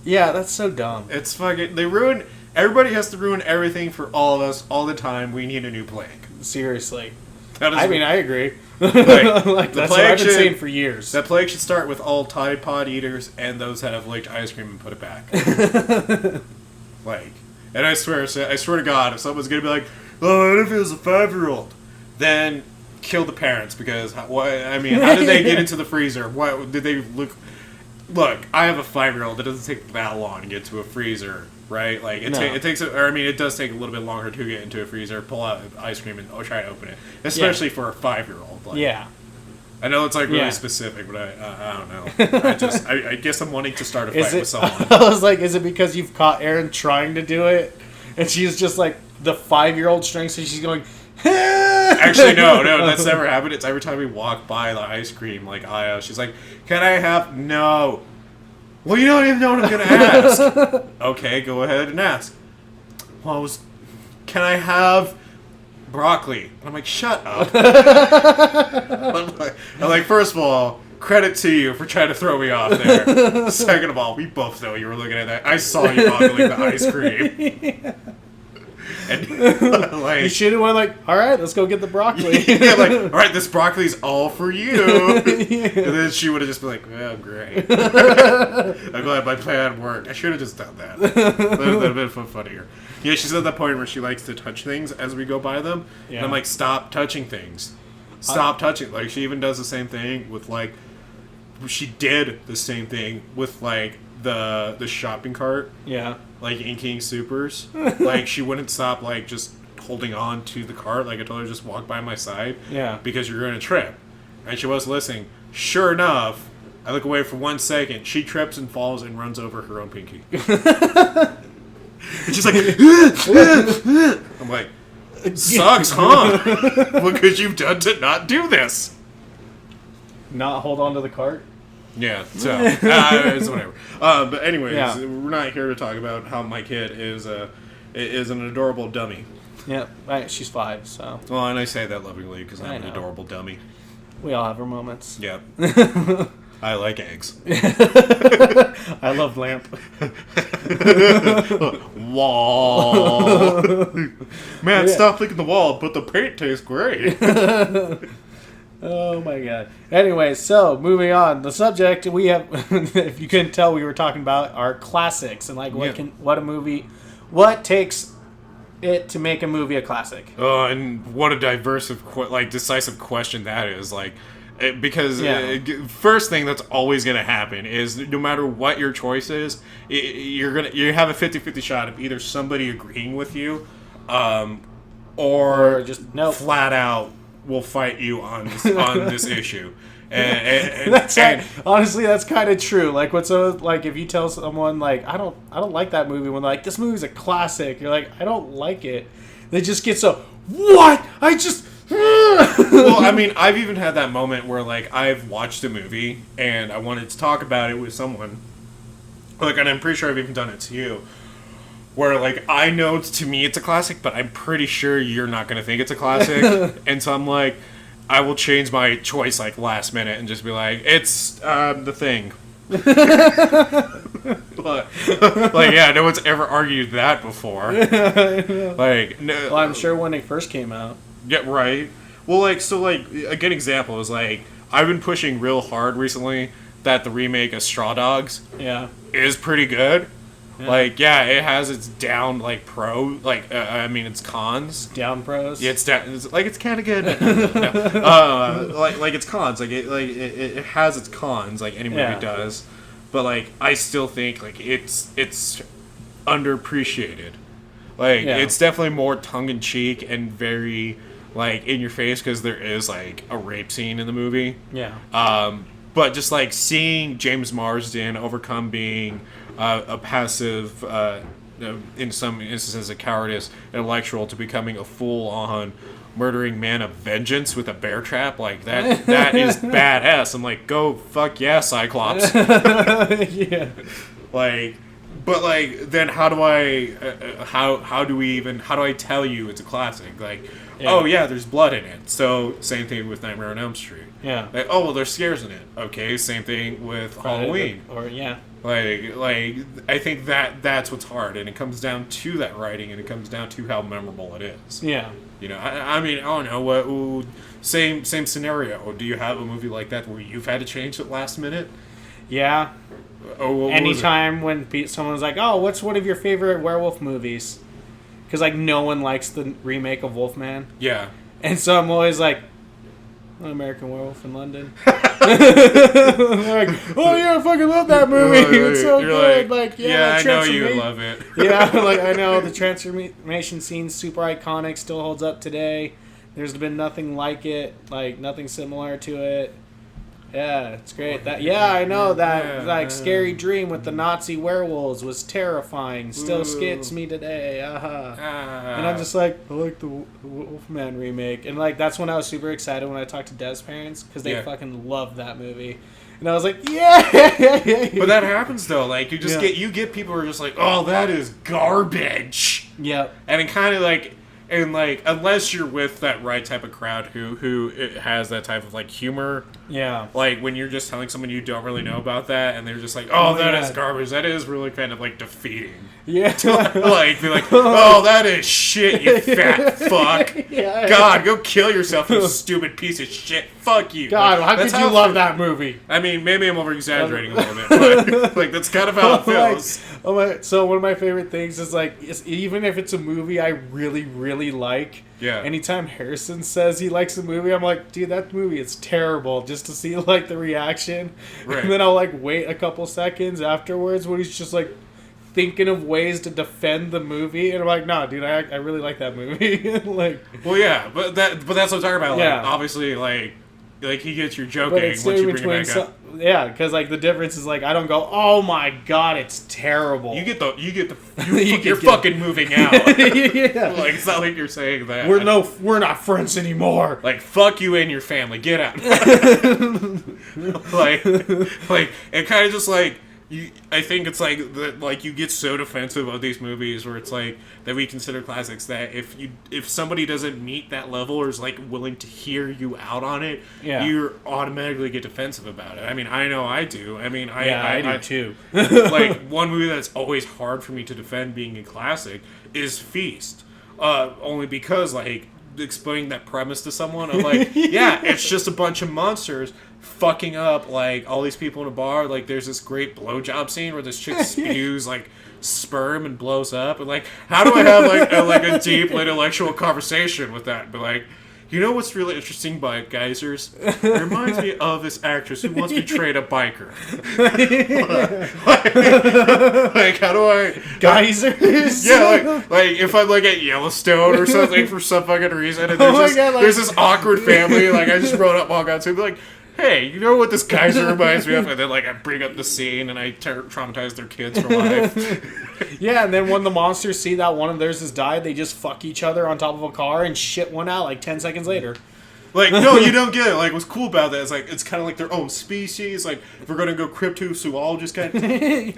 Yeah, that's so dumb. It's fucking... Everybody has to ruin everything for all of us all the time. We need a new plague. Seriously. I agree. Like that's what I've been saying for years. That plague should start with all Tide Pod eaters and those that have licked ice cream and put it back. And I swear to God, if someone's going to be like, oh, what if it was a 5-year-old? Then... kill the parents, because how did they get into the freezer? What did they look? I have a 5-year-old. It doesn't take that long to get to a freezer, right? Like it takes, it does take a little bit longer to get into a freezer, pull out ice cream, and try to open it, especially for a 5-year-old. I know it's like really specific, but I don't know. I guess I'm wanting to start a fight with someone. I was like, is it because you've caught Erin trying to do it, and she's just like the 5-year-old strength, so she's going. Actually, no, that's never happened. It's every time we walk by the ice cream aisle, she's like, can I have... No. Well, you don't even know what I'm going to ask. Okay, go ahead and ask. Well, can I have broccoli? And I'm like, shut up. I'm like, first of all, credit to you for trying to throw me off there. Second of all, we both know you were looking at that. I saw you boggling the ice cream. And, you should have went like, all right, let's go get the broccoli. All right, this broccoli's all for you. And then she would have just been like, oh, great. I'm glad my plan worked. I should have just done that. That would have been funnier. Yeah, she's at that point where she likes to touch things as we go by them. Yeah. And I'm like, stop touching things. Stop touching. Like, she even does the same thing with, like, she did the same thing with, like, the shopping cart. Yeah. Like in King Supers. Like she wouldn't stop like just holding on to the cart. Like I told her just walk by my side. Yeah. Because you're going to trip. And she was listening. Sure enough, I look away for 1 second. She trips and falls and runs over her own pinky. And she's like, I'm like, sucks, huh? What could you've done to not do this? Not hold on to the cart? Yeah, so it's whatever. But anyways, we're not here to talk about how my kid is an adorable dummy. Yeah, she's 5, so. Well, and I say that lovingly because I'm an adorable dummy. We all have our moments. Yep. I like eggs. I love lamp. Wall. Man, stop licking the wall, but the paint tastes great. Oh my god. Anyway, so moving on. The subject we have, if you couldn't tell, we were talking about our classics and like what takes it to make a movie a classic. Oh, and what a decisive question that is. Like, because first thing that's always going to happen is no matter what your choice is, you have a 50-50 shot of either somebody agreeing with you, or just flat out will fight you on this issue. And honestly, that's kind of true. Like, if you tell someone like, I don't like that movie, when they're like, this movie's a classic, you're like, I don't like it. They just get so, what? Well, I mean, I've even had that moment where like I've watched a movie and I wanted to talk about it with someone. Like, and I'm pretty sure I've even done it to you. Where, like, I know to me it's a classic, but I'm pretty sure you're not going to think it's a classic. And so I'm like, I will change my choice, like, last minute and just be like, it's The Thing. But, like, yeah, no one's ever argued that before. Like, no. Well, I'm sure when it first came out. Yeah, right. Well, like, so, like, a good example is, like, I've been pushing real hard recently that the remake of Straw Dogs is pretty good. Yeah. Like, yeah, it has its down, like, its cons. Down pros? Yeah, it's kind of good. Like, it's cons. Like, it has its cons, like any movie does. But, like, I still think, like, it's underappreciated. Like, it's definitely more tongue-in-cheek and very, like, in your face because there is, like, a rape scene in the movie. Yeah. But just, like, seeing James Marsden overcome being a passive, in some instances a cowardice intellectual, to becoming a full-on murdering man of vengeance with a bear trap, like, that is badass. I'm like, go fuck yeah, Cyclops. Yeah. Like, but, like, then how do I tell you it's a classic? Like, oh yeah, there's blood in it. So, same thing with Nightmare on Elm Street. Yeah. Like, oh, well, there's scares in it. Okay, same thing with Halloween. Like, I think that's what's hard, and it comes down to that writing, and it comes down to how memorable it is. Yeah. You know, I mean, I don't know, same scenario. Do you have a movie like that where you've had to change it last minute? Yeah. Oh, anytime when someone's like, oh, what's one of your favorite werewolf movies? Because, like, no one likes the remake of Wolfman. Yeah. And so I'm always like, American Werewolf in London. Like, oh yeah, I fucking love that movie. It's so good. Like, yeah, I know you love it. Yeah, like, I know the transformation scene's super iconic, still holds up today. There's been nothing like it, like nothing similar to it. Yeah, it's great. I know that scary dream with the Nazi werewolves was terrifying. Still skits me today. And I'm just like, I like the Wolfman remake. And, like, that's when I was super excited when I talked to Dev's parents, because they fucking loved that movie. And I was like, yeah. But that happens though. Like, you get people who are just like, oh, that is garbage. Yep. And it kind of like. And, like, unless you're with that right type of crowd who it has that type of, like, humor. Yeah. Like, when you're just telling someone you don't really know about that, and they're just like, oh, that is garbage. That is really kind of, like, defeating. Yeah. Like, be like, oh, that is shit, you fat fuck. Yeah. God, go kill yourself, you stupid piece of shit. Fuck you. God, like, how could you love that movie? I mean, maybe I'm over-exaggerating a little bit, but, like, that's kind of how it feels. So one of my favorite things is, like, even if it's a movie I really, really like, anytime Harrison says he likes a movie, I'm like, dude, that movie is terrible, just to see, like, the reaction. Right. And then I'll, like, wait a couple seconds afterwards when he's just, like, thinking of ways to defend the movie, and I'm like, nah, dude, I really like that movie. Like, well, yeah, but that's what I'm talking about. Like, obviously, like he gets your joking once you bring it back up. Yeah, because, like, the difference is, like, I don't go, oh my god, it's terrible. You're fucking moving out. Yeah. Like, it's not like you're saying that. We're not friends anymore. Like, fuck you and your family, get out. like, it kind of just, like, I think it's like you get so defensive of these movies where it's like that we consider classics that if somebody doesn't meet that level or is like willing to hear you out on it, you automatically get defensive about it. I mean, I know I do. I mean, I do too. Like one movie that's always hard for me to defend being a classic is Feast, only because like explaining that premise to someone of like, yeah, it's just a bunch of monsters fucking up like all these people in a bar. Like there's this great blowjob scene where this chick spews like sperm and blows up, and like how do I have like a deep intellectual conversation with that? But like, you know what's really interesting about geysers? It reminds me of this actress who once betrayed a biker. like how do I geysers? Yeah, like if I'm like at Yellowstone or something for some fucking reason, and there's this awkward family, like I just wrote up walk out to be like, hey, you know what this geyser reminds me of? And then like I bring up the scene and I traumatize their kids for life. Yeah, and then when the monsters see that one of theirs has died, they just fuck each other on top of a car and shit one out like 10 seconds later. Like, no, you don't get it. Like, what's cool about that is, like, it's kind of like their own species. Like, if we're going to go cryptozoologist kind of...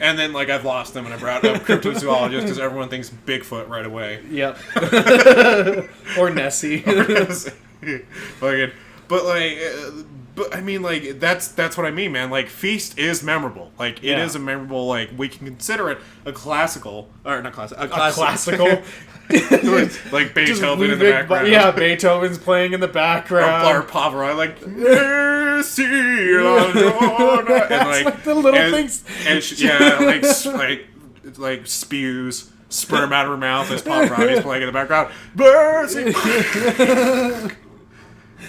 And then, like, I've lost them and I brought up cryptozoologist because everyone thinks Bigfoot right away. Yep. Or Nessie. But I mean, like, that's what I mean, man. Like, Feast is memorable. Like, it is a memorable, like, we can consider it a classical, or not classical, a classical. Like Beethoven in the background. Yeah, Beethoven's playing in the background. Or Pavarotti, like, and like, like the little things. And like spews sperm out of her mouth as Pavarotti's playing in the background. Mercy.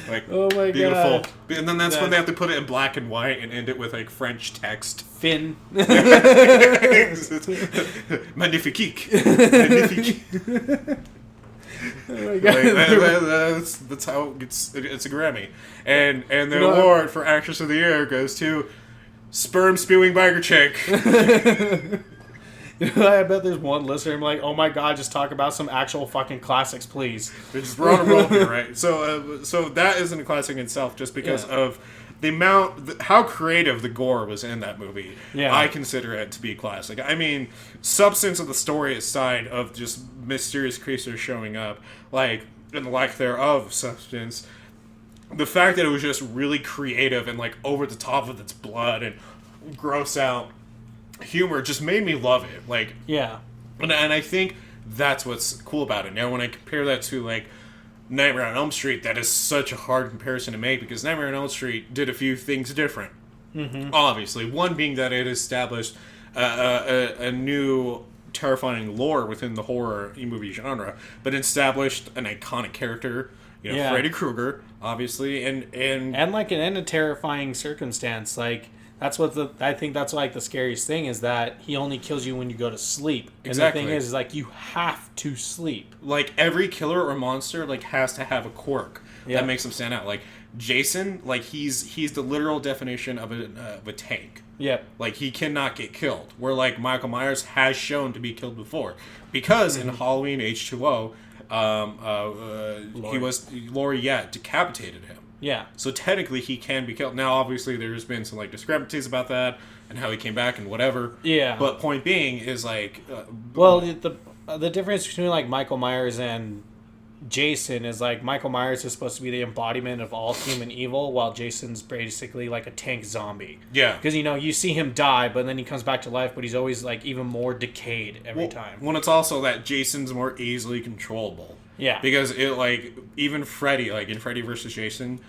Like, oh my beautiful. God. And then that's when they have to put it in black and white and end it with like French text. Finn. Magnifique. Oh my God. Like, that's how it's a Grammy. And the award for Actress of the Year goes to Sperm Spewing Biker Chick. I bet there's one listener. I'm like, oh my God, just talk about some actual fucking classics, please. We're on a roll here, right? So that isn't a classic in itself, just because of the amount, how creative the gore was in that movie. Yeah, I consider it to be a classic. I mean, substance of the story aside, of just mysterious creatures showing up, like, and the lack thereof substance, the fact that it was just really creative and like over the top of its blood and gross out humor just made me love it. Like, yeah, and I think that's what's cool about it. Now, when I compare that to like Nightmare on Elm Street, that is such a hard comparison to make because Nightmare on Elm Street did a few things different. Mm-hmm. Obviously, one being that it established a new terrifying lore within the horror movie genre, but established an iconic character. You know, Freddy Krueger, obviously, and like in a terrifying circumstance, like. I think that's like the scariest thing is that he only kills you when you go to sleep. And exactly. The thing is like you have to sleep. Like every killer or monster like has to have a quirk that makes him stand out. Like Jason, like he's the literal definition of a tank. Yep. Like he cannot get killed. Where like Michael Myers has shown to be killed before, because in Halloween H2O, Laurie decapitated him. Yeah. So technically he can be killed. Now obviously there's been some like discrepancies about that and how he came back and whatever. Yeah. But point being is like well, the difference between like Michael Myers and Jason is like Michael Myers is supposed to be the embodiment of all human evil, while Jason's basically like a tank zombie. Yeah. Because you see him die, but then he comes back to life, but he's always like even more decayed every time. When it's also that Jason's more easily controllable. Yeah. Because it like even Freddy, like in Freddy vs. Jason,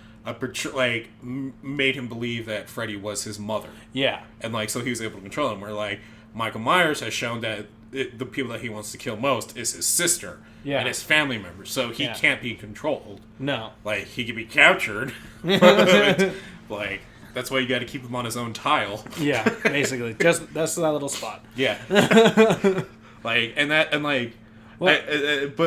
made him believe that Freddy was his mother. Yeah. And like so he was able to control him. Where like Michael Myers has shown that the people that he wants to kill most is his sister and his family members. So he can't be controlled. No. Like he can be captured. But, like that's why you got to keep him on his own tile. Yeah, basically. Just that's that little spot. Yeah. But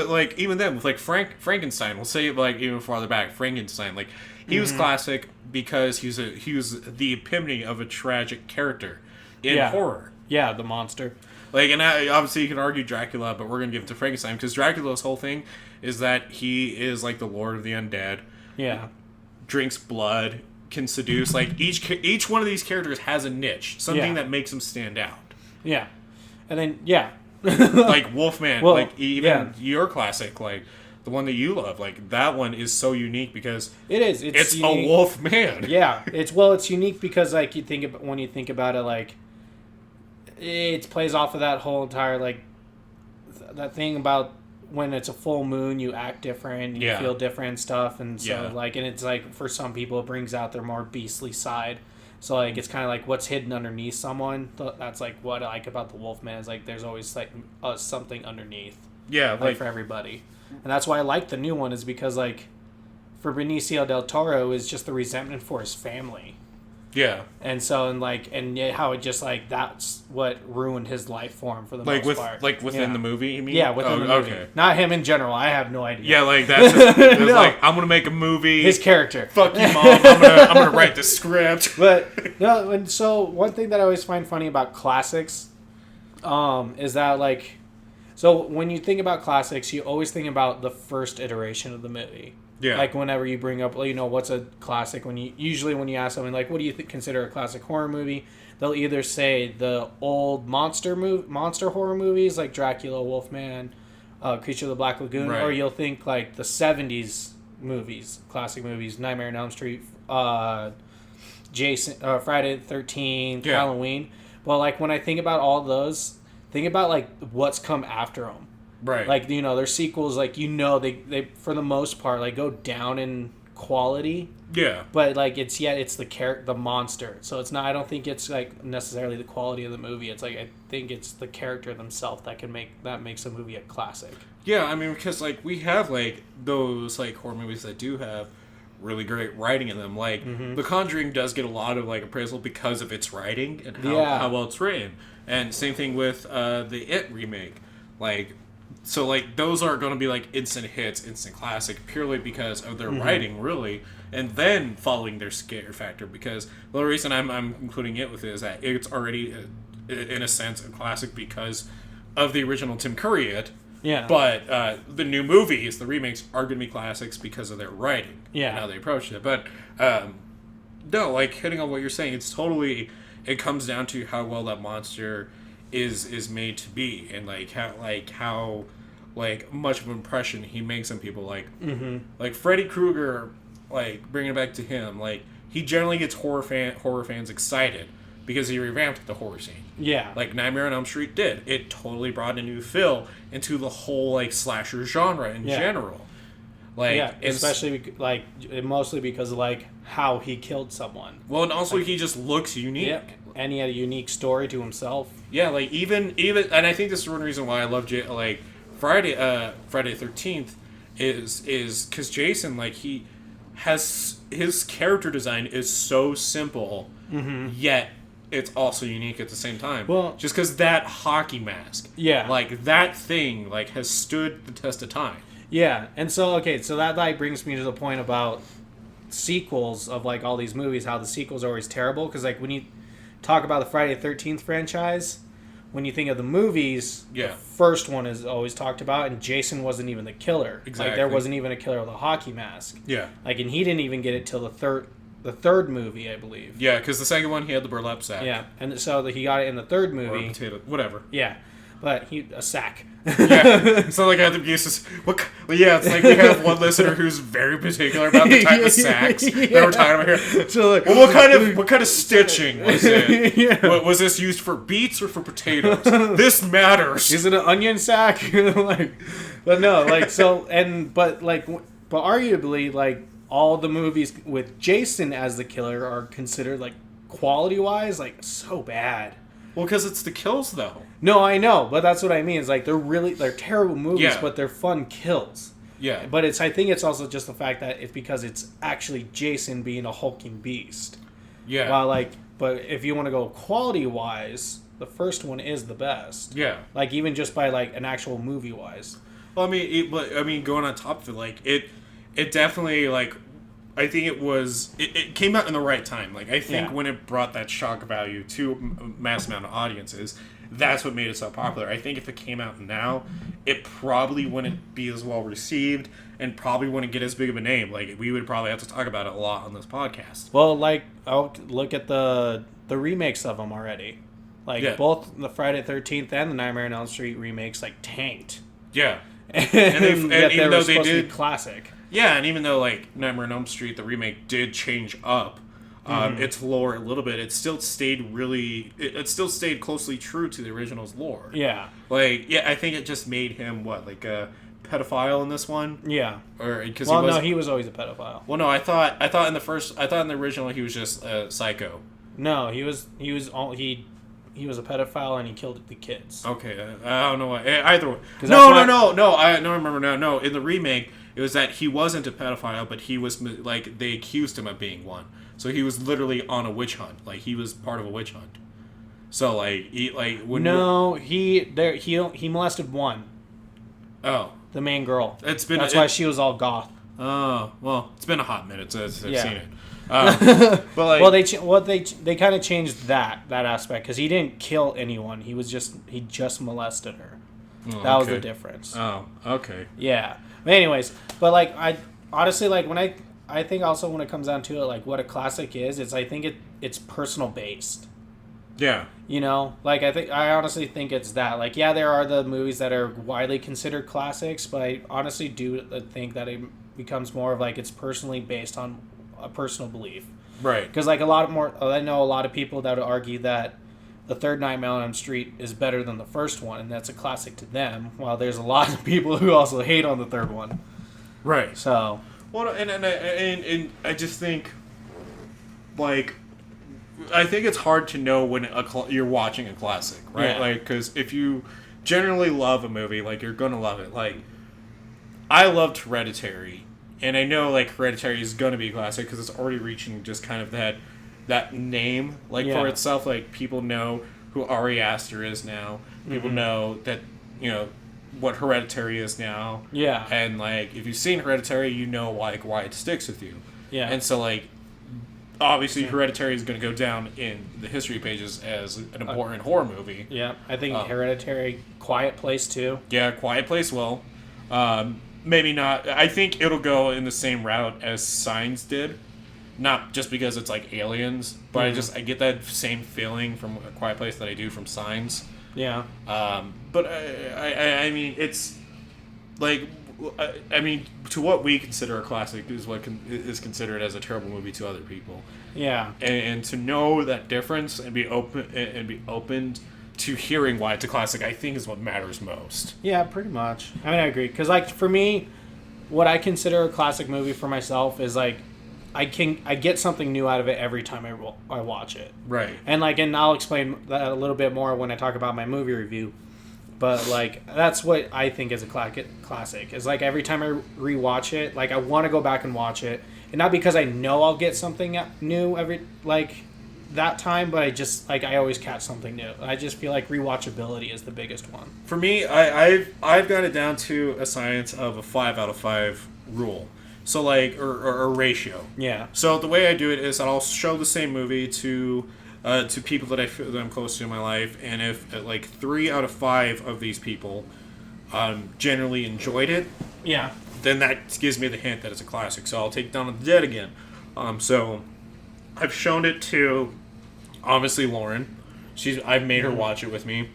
like even then with like Frankenstein, we'll say like even farther back, Frankenstein, like he was classic because he was the epitome of a tragic character in horror. Yeah, the monster. Like, and obviously you can argue Dracula, but we're gonna give it to Frankenstein because Dracula's whole thing is that he is like the lord of the undead. Yeah. Drinks blood, can seduce. Like each one of these characters has a niche, something Yeah. that makes them stand out. Yeah. And then, yeah. Like Wolfman, Well, like even your classic, like the one that you love, like that one is so unique because It is. it's unique. a wolf man. Yeah. It's unique because, like, when you think about it, like, it plays off of that whole entire, like, that thing about when it's a full moon, you act different, you feel different and stuff, and so, like, and it's, like, for some people, it brings out their more beastly side. So, like, it's kind of like what's hidden underneath someone. That's, like, what I like about the Wolfman is, like, there's always, like, something underneath. Yeah, Like, for everybody. And that's why I like the new one is because, like, for Benicio del Toro is just the resentment for his family. yeah. And so, and how it just, like, that's what ruined his life for him for the most part. Like within the movie, you mean? Yeah, within the movie. Okay. Not him in general. I have no idea. Yeah, like that's just, it's No. like I'm gonna make a movie. His character. Fuck you, mom. I'm gonna write the script. But, no, and so one thing that I always find funny about classics is that, like, so when you think about classics, you always think about the first iteration of the movie. Yeah. Like, whenever you bring up, you know, what's a classic, usually when you ask someone, like, what do you consider a classic horror movie, they'll either say the old monster horror movies, like Dracula, Wolfman, Creature of the Black Lagoon, Right. or you'll think, like, the 70s movies, classic movies, Nightmare on Elm Street, Jason, Friday the 13th, Yeah. Halloween. But, like, when I think about all those, think about, like, what's come after them. Right. Like, you know, their sequels, like, you know, they for the most part, like, go down in quality. yeah. But, like, it's the monster. So it's not, I don't think it's, like, necessarily the quality of the movie. It's, like, I think it's the character themselves that makes a movie a classic. Yeah, I mean, because, like, we have, like, those, like, horror movies that do have really great writing in them. Like, The Conjuring does get a lot of, like, appraisal because of its writing and how well it's written. And same thing with the It remake. Like, so, like, those are going to be, like, instant hits, instant classic, purely because of their writing, really. And then following their scare factor, because the reason I'm including it with it is that it's already, in a sense, a classic because of the original Tim Curry It. Yeah. But the new movies, the remakes, are going to be classics because of their writing. Yeah. And how they approached it. But, no, like, hitting on what you're saying, it's totally, it comes down to how well that monster is made to be. And, like, how much of an impression he makes on people. Like Freddy Krueger, like, bringing it back to him, like, he generally gets horror fans excited because he revamped the horror scene. Yeah. Like Nightmare on Elm Street did. It totally brought a new feel into the whole, like, slasher genre in general. Like, yeah, especially, like, mostly because of, like, how he killed someone. Well, and also, like, he just looks unique. Yeah, and he had a unique story to himself. Yeah, like, even, and I think this is one reason why I love, like, Friday the 13th is because Jason, like, he has, his character design is so simple, yet it's also unique at the same time. Well, just because that hockey mask, like, that thing, like, has stood the test of time. Yeah, and so, okay, so that, like, brings me to the point about sequels of, like, all these movies, how the sequels are always terrible, because, like, when you talk about the Friday the 13th franchise, when you think of the movies, the first one is always talked about, and Jason wasn't even the killer. Exactly. Like, there wasn't even a killer with a hockey mask. Yeah. Like, and he didn't even get it till the third movie, I believe. Yeah, because the second one, he had the burlap sack. Yeah, and so he got it in the third movie. Or a potato, whatever. Yeah, but a sack. Yeah, it's not like I have to use this. Yeah, it's like we have one listener who's very particular about the type of sacks that we're talking about here. So, like, well, what kind of stitching was it? Was this used for beets or for potatoes? This matters. Is it an onion sack? Like, but no, like, so, but arguably, like, all the movies with Jason as the killer are considered, like, quality wise, like, so bad. Well, because it's the kills, though. No, I know, but that's what I mean. It's like they're terrible movies, but they're fun kills. Yeah. But I think it's also just the fact that it's because it's actually Jason being a hulking beast. Yeah. While, but if you want to go quality wise, the first one is the best. Yeah. Like, even just by, like, an actual movie wise. Well, I mean, going on top of it, like, it definitely, like, it came out in the right time. Like, I think Yeah. when it brought that shock value to mass amount of audiences, that's what made it so popular. I think if it came out now, it probably wouldn't be as well received and probably wouldn't get as big of a name. Like, we would probably have to talk about it a lot on this podcast. Well, like, I'll look at the remakes of them already. Like, Yeah. both the Friday the 13th and the Nightmare on Elm Street remakes, like, tanked. Yeah. And And yet even they though were they supposed to did- be classic. Yeah, and even though, like, Nightmare on Elm Street, the remake did change up its lore a little bit, it still stayed it still stayed closely true to the original's lore. Yeah. Like, yeah, I think it just made him, like a pedophile in this one? Yeah. Or, because Well, no, he was always a pedophile. Well, no, I thought in the original he was just a psycho. No, he was a pedophile and he killed the kids. Okay, I don't know why. Either way. No, I remember now. No, in the remake, it was that he wasn't a pedophile, but he was, like, they accused him of being one. So he was literally on a witch hunt. Like, he was part of a witch hunt. So, like, he molested one. Oh. The main girl. That's why she was all goth. Oh, well, it's been a hot minute since I've seen it. But like, well, they kind of changed that aspect because he didn't kill anyone. He just molested her. That was the difference. Oh, okay. Yeah. But anyways, but like I honestly like I think also when it comes down to it, like what a classic is, I think it's personal based. Yeah. You know, like I honestly think it's that. Like, yeah, there are the movies that are widely considered classics, but I honestly do think that it becomes more of like it's personally based on a personal belief. Right. Because like I know a lot of people that would argue that the third Nightmare on Elm Street is better than the first one, and that's a classic to them. While there's a lot of people who also hate on the third one. Right. So. Well, and I just think, like, I think it's hard to know when you're watching a classic, right? Yeah. Like, because if you generally love a movie, like, you're gonna love it. Like, I loved Hereditary, and I know, like, Hereditary is gonna be a classic because it's already reaching just kind of that name, like, for itself. Like, people know who Ari Aster is now. People know that, you know, what Hereditary is now. Yeah. And, like, if you've seen Hereditary, you know, like, why it sticks with you. Yeah. And so, like, obviously Hereditary is going to go down in the history pages as an important horror movie. Yeah. I think Hereditary, Quiet Place too. Yeah, Quiet Place will. Maybe not. I think it'll go in the same route as Signs did. Not just because it's like aliens, but I get that same feeling from A Quiet Place that I do from Signs. Yeah. But I mean, it's like, I mean, to what we consider a classic is what is considered as a terrible movie to other people. Yeah. And to know that difference and be open to hearing why it's a classic, I think is what matters most. Yeah, pretty much. I mean, I agree. Because, like, for me, what I consider a classic movie for myself is, like, I get something new out of it every time I watch it. Right. And, like, and I'll explain that a little bit more when I talk about my movie review. But, like, that's what I think is a classic. Is, like, every time I rewatch it, like, I want to go back and watch it. And not because I know I'll get something new every, like, that time, but I just, like, I always catch something new. I just feel like rewatchability is the biggest one. For me, I've got it down to a science of a 5 out of 5 rule. So, like, or a ratio. Yeah. So the way I do it is I'll show the same movie to people that I feel that I'm close to in my life, and if like 3 out of 5 of these people generally enjoyed it, yeah, then that gives me the hint that it's a classic. So I'll take Dawn of the Dead again. So I've shown it to obviously Lauren. I've made her watch it with me.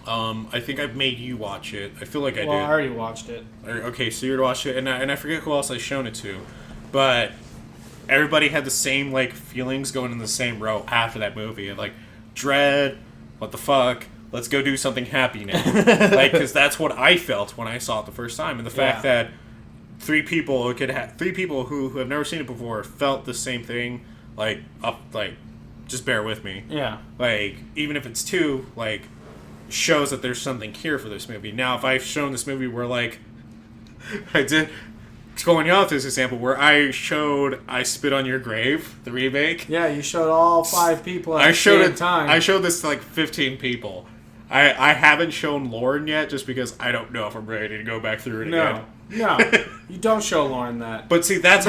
I think I've made you watch it. I feel like I did. Well, I already watched it. Okay, so you watched it, and I forget who else I've shown it to, but everybody had the same, like, feelings going in the same row after that movie. Like, dread, what the fuck, let's go do something happy now. Like, because that's what I felt when I saw it the first time. And the fact that three people who have never seen it before felt the same thing, like, just bear with me. Yeah. Like, even if it's 2, like, shows that there's something here for this movie. Now, if I've shown this movie where, like, going off this example where I Spit on Your Grave, the remake. Yeah, you showed all 5 people at the same time. I showed this to like 15 people. I haven't shown Lauren yet just because I don't know if I'm ready to go back through it again. No, you don't show Lauren that. But see, that's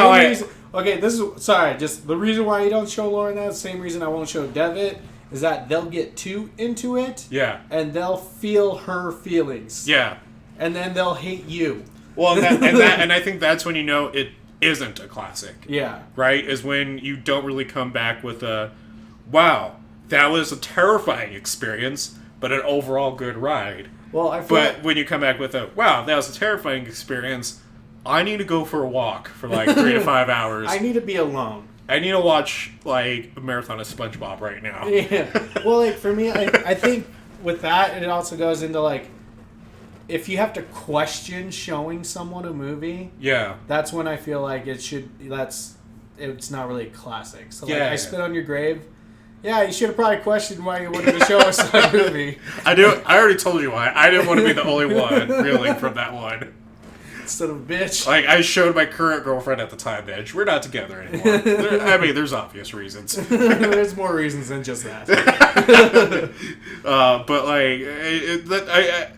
Okay, this is sorry. Just the reason why you don't show Lauren that, the same reason I won't show Devitt, is that they'll get too into it. Yeah. And they'll feel her feelings. Yeah. And then they'll hate you. Well, and I think that's when you know it isn't a classic. Yeah. Right? Is when you don't really come back with a, wow, that was a terrifying experience, but an overall good ride. Well, But when you come back with a, wow, that was a terrifying experience, I need to go for a walk for like 3 to 5 hours. I need to be alone. I need to watch like a marathon of SpongeBob right now. Yeah. Well, like for me, I think with that, it also goes into like, if you have to question showing someone a movie, Yeah. that's when I feel like it's not really a classic. So like, Yeah. I Spit on Your Grave. Yeah, you should have probably questioned why you wanted to show us that movie. I already told you why. I didn't want to be the only one reeling from that one. Instead of bitch. Like, I showed my current girlfriend at the time that we're not together anymore. There's obvious reasons. There's more reasons than just that. But like,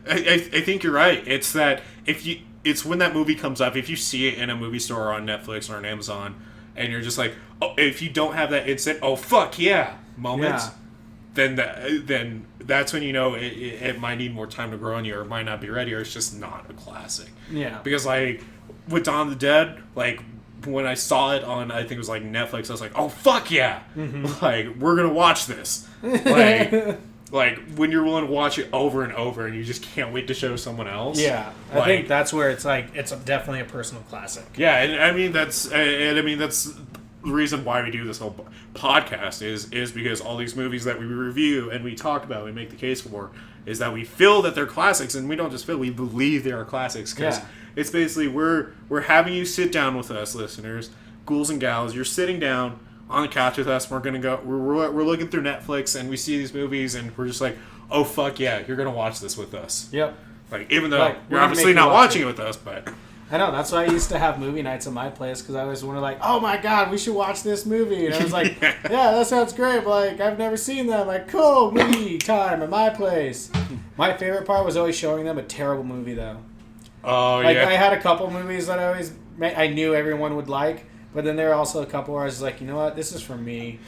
I think you're right. It's that it's when that movie comes up. If you see it in a movie store or on Netflix or on Amazon, and you're just like, oh, if you don't have that instant, oh fuck yeah moment, then that's when you know it might need more time to grow on you, or it might not be ready, or it's just not a classic. Yeah. Because like with Dawn of the Dead, like when I saw it on, I think it was like Netflix, I was like, oh fuck yeah, like we're gonna watch this. Like when you're willing to watch it over and over, and you just can't wait to show someone else. Yeah, I think that's where it's like definitely a personal classic. Yeah, and I mean that's the reason why we do this whole podcast is because all these movies that we review and we talk about, we make the case for, is that we feel that they're classics, and we don't just feel, we believe they are classics, because it's basically we're having you sit down with us, listeners, ghouls and gals. You're sitting down on the couch with us. We're looking through Netflix, and we see these movies, and we're just like, oh fuck yeah, you're gonna watch this with us. Yep. Like, even though you're obviously not watching it with us, but I know, that's why I used to have movie nights at my place, because I always wanted like, oh my god, we should watch this movie. And I was like, yeah, that sounds great, but like, I've never seen them. Like, cool, movie time at my place. My favorite part was always showing them a terrible movie, though. Oh, like, yeah. I had a couple movies that I knew everyone would like, but then there were also a couple where I was like, you know what, this is for me.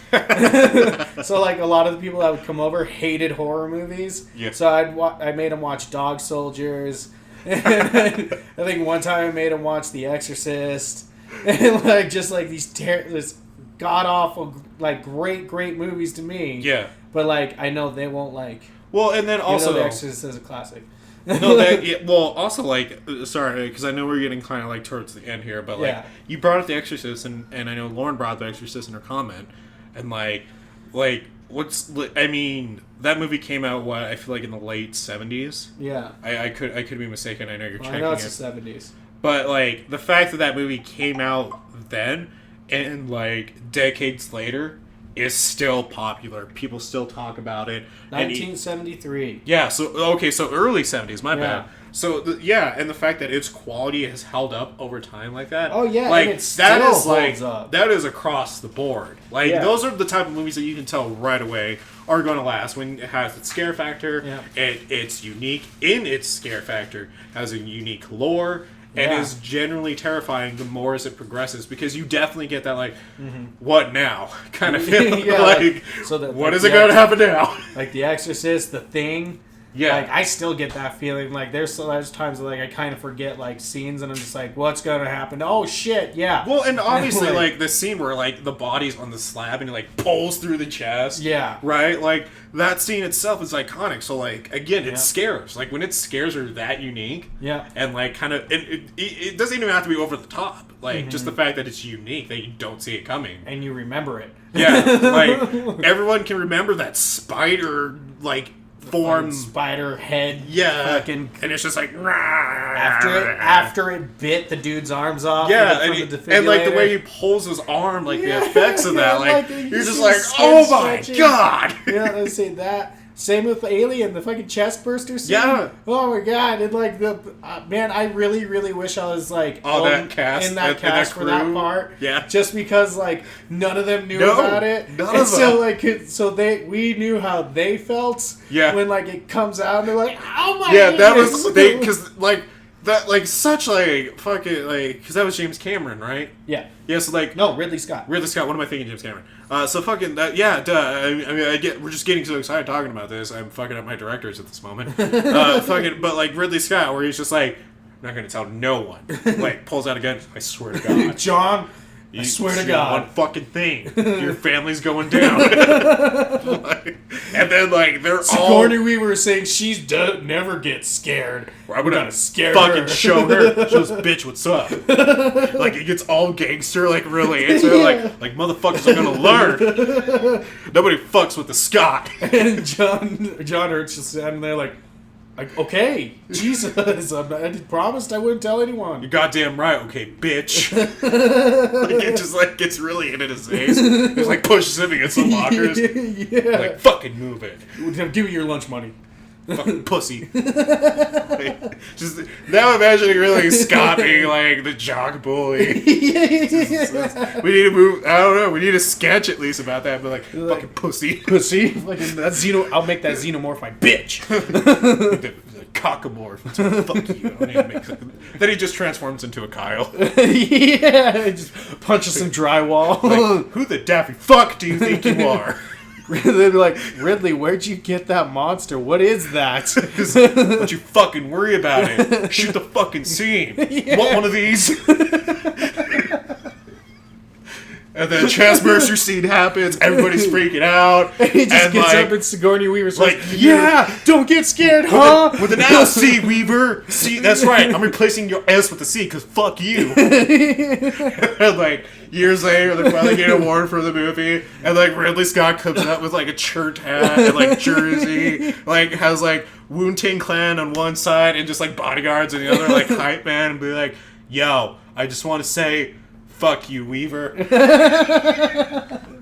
So like, a lot of the people that would come over hated horror movies. Yeah. So I made them watch Dog Soldiers. I think one time I made him watch The Exorcist, and like just like this god awful like great movies to me. Yeah. But like I know they won't like. Well, and then also The Exorcist is a classic. No, well, also like sorry, because I know we're getting kind of like towards the end here, but like you brought up The Exorcist, and I know Lauren brought The Exorcist in her comment, and like I mean, that movie came out, I feel like in the late 70s. Yeah. I could be mistaken. I know you're checking it. I know it's the 70s. But, like, the fact that movie came out then, and, like, decades later, is still popular. People still talk about it. 1973. Yeah, so early 70s, my bad. So, and the fact that its quality has held up over time like that. Oh, yeah, like, and it still holds up. That is across the board. Like, those are the type of movies that you can tell right away are going to last. When it has its scare factor, it's unique in its scare factor, has a unique lore, and is generally terrifying the more as it progresses, because you definitely get that, like, what now kind of feeling. What is it going to happen now? Like The Exorcist, The Thing. Yeah, like I still get that feeling. Like there's times like I kind of forget like scenes, and I'm just like, what's gonna happen? Oh shit, yeah. Well, and obviously like the scene where like the body's on the slab and he like pulls through the chest. Yeah. Right. Like that scene itself is iconic. So like again, it scares. Like when it scares are that unique. Yeah. And like kind of it doesn't even have to be over the top. Like just the fact that it's unique, that you don't see it coming, and you remember it. Yeah. Like everyone can remember that spider like form spider head, and it's just like after it bit the dude's arms off, and like the way he pulls his arm, like the effects of that, like you're just like, oh my god, let's say that. Same with Alien, the fucking chest burster scene. Yeah. Oh my god! And like man, I really, really wish I was like that cast in that cast for that part. Yeah. Just because like none of them knew about it. None of them. We knew how they felt. Yeah. When like it comes out, and they're like, oh my. Yeah, that was because like that, like, such, like, fucking, like, because that was James Cameron, right? Yeah. Yeah, so, like... No, Ridley Scott. What am I thinking, James Cameron? So fucking, that, yeah, duh. I mean, we're just getting so excited talking about this. I'm fucking up my directors at this moment. But, like, Ridley Scott, where he's just like, I'm not going to tell no one. Like, pulls out a gun, I swear to God. John, I swear to God. One fucking thing. Your family's going down. Like, and then, like, they're Sigourney Weaver is saying she's never gets scared. I'm gonna scare fucking her. Show her. Show this bitch what's up. Like, it gets all gangster, like, really into it. Like, motherfuckers are gonna learn. Nobody fucks with the Scott. And John Hurt's just standing there like, okay, Jesus, I promised I wouldn't tell anyone. You're goddamn right, okay, bitch. Like, it just, like, gets really into his face. It's like pushes him against the lockers. Yeah. Like, fucking move it. Give me your lunch money. Fucking pussy. Like, just now imagining really Scott being like the jock bully. We need to move. I don't know. We need a sketch at least about that. But like fucking pussy. Fucking that's I'll make that xenomorph my bitch. the cockamorph. Fuck you. I need to make then he just transforms into a Kyle. Yeah. Just punches some drywall. Like, who the daffy fuck do you think you are? They'd be like, Ridley, where'd you get that monster? What is that? Don't you fucking worry about it. Shoot the fucking scene. Yeah. Want one of these? And then chestburster scene happens. Everybody's freaking out. And he just gets up and Sigourney Weaver's like, yeah, don't get scared, huh? With an L, C, Weaver. C, that's right. I'm replacing your S with a C because fuck you. And like, years later, they finally get an award for the movie. And like, Ridley Scott comes up with like a church hat and like jersey. Like, has like Wu-Tang Clan on one side and just like bodyguards on the other, like hype man. And be like, yo, I just want to say, fuck you, Weaver.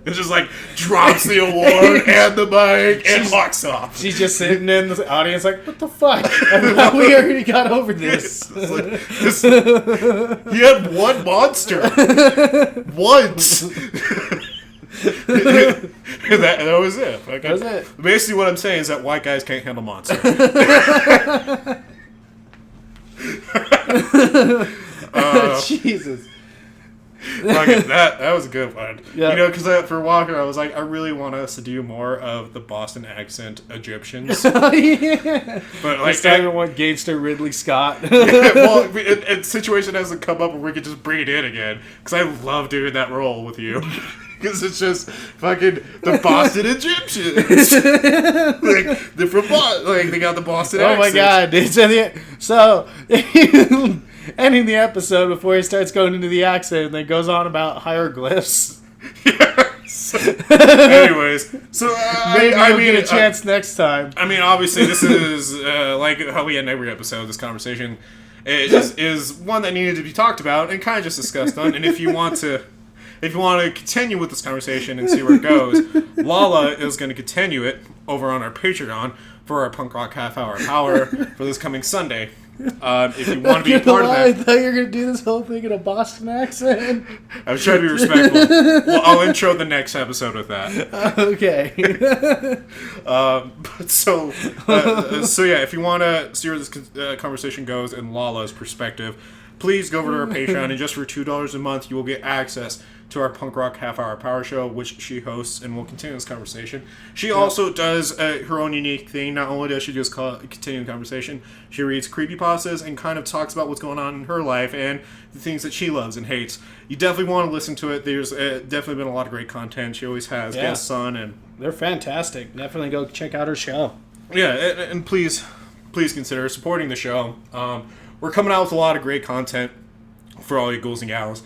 It just like drops the award and the mic and walks off. She's just sitting in the audience like, what the fuck? We already got over this. He had one monster. Once. that was it. Okay. That was it. Basically what I'm saying is that white guys can't handle monsters. Jesus. Okay, that was a good one. Yeah. You know, because for Walker, I was like, I really want us to do more of the Boston accent Egyptians. Yeah. But like, I don't want gangster Ridley Scott. Yeah, well, a situation hasn't come up where we could just bring it in again. Because I love doing that role with you. Because it's just fucking the Boston Egyptians. Like, they're from Boston. Like, they got the Boston accent. Oh my god, dude. So, ending the episode before he starts going into the accent and then goes on about hieroglyphs. Yes. Anyways, so maybe I mean, get a chance next time. I mean, obviously, this is like how we end every episode. This conversation is one that needed to be talked about and kind of just discussed on. And if you want to continue with this conversation and see where it goes, Lala is going to continue it over on our Patreon for our punk rock half hour power for this coming Sunday. If you want to be a part of that. I thought you were going to do this whole thing in a Boston accent. I was trying to be respectful. Well, I'll intro the next episode with that. Okay. So yeah, if you want to see where this conversation goes in Lala's perspective, please go over to our Patreon, and just for $2 a month, you will get access to our punk rock half-hour power show, which she hosts, and we'll continue this conversation. She also does her own unique thing. Not only does she just continue the conversation, she reads creepypastas and kind of talks about what's going on in her life and the things that she loves and hates. You definitely want to listen to it. There's definitely been a lot of great content. She always has guests on, and they're fantastic. Definitely go check out her show. Yeah, and please consider supporting the show. We're coming out with a lot of great content for all you ghouls and gals.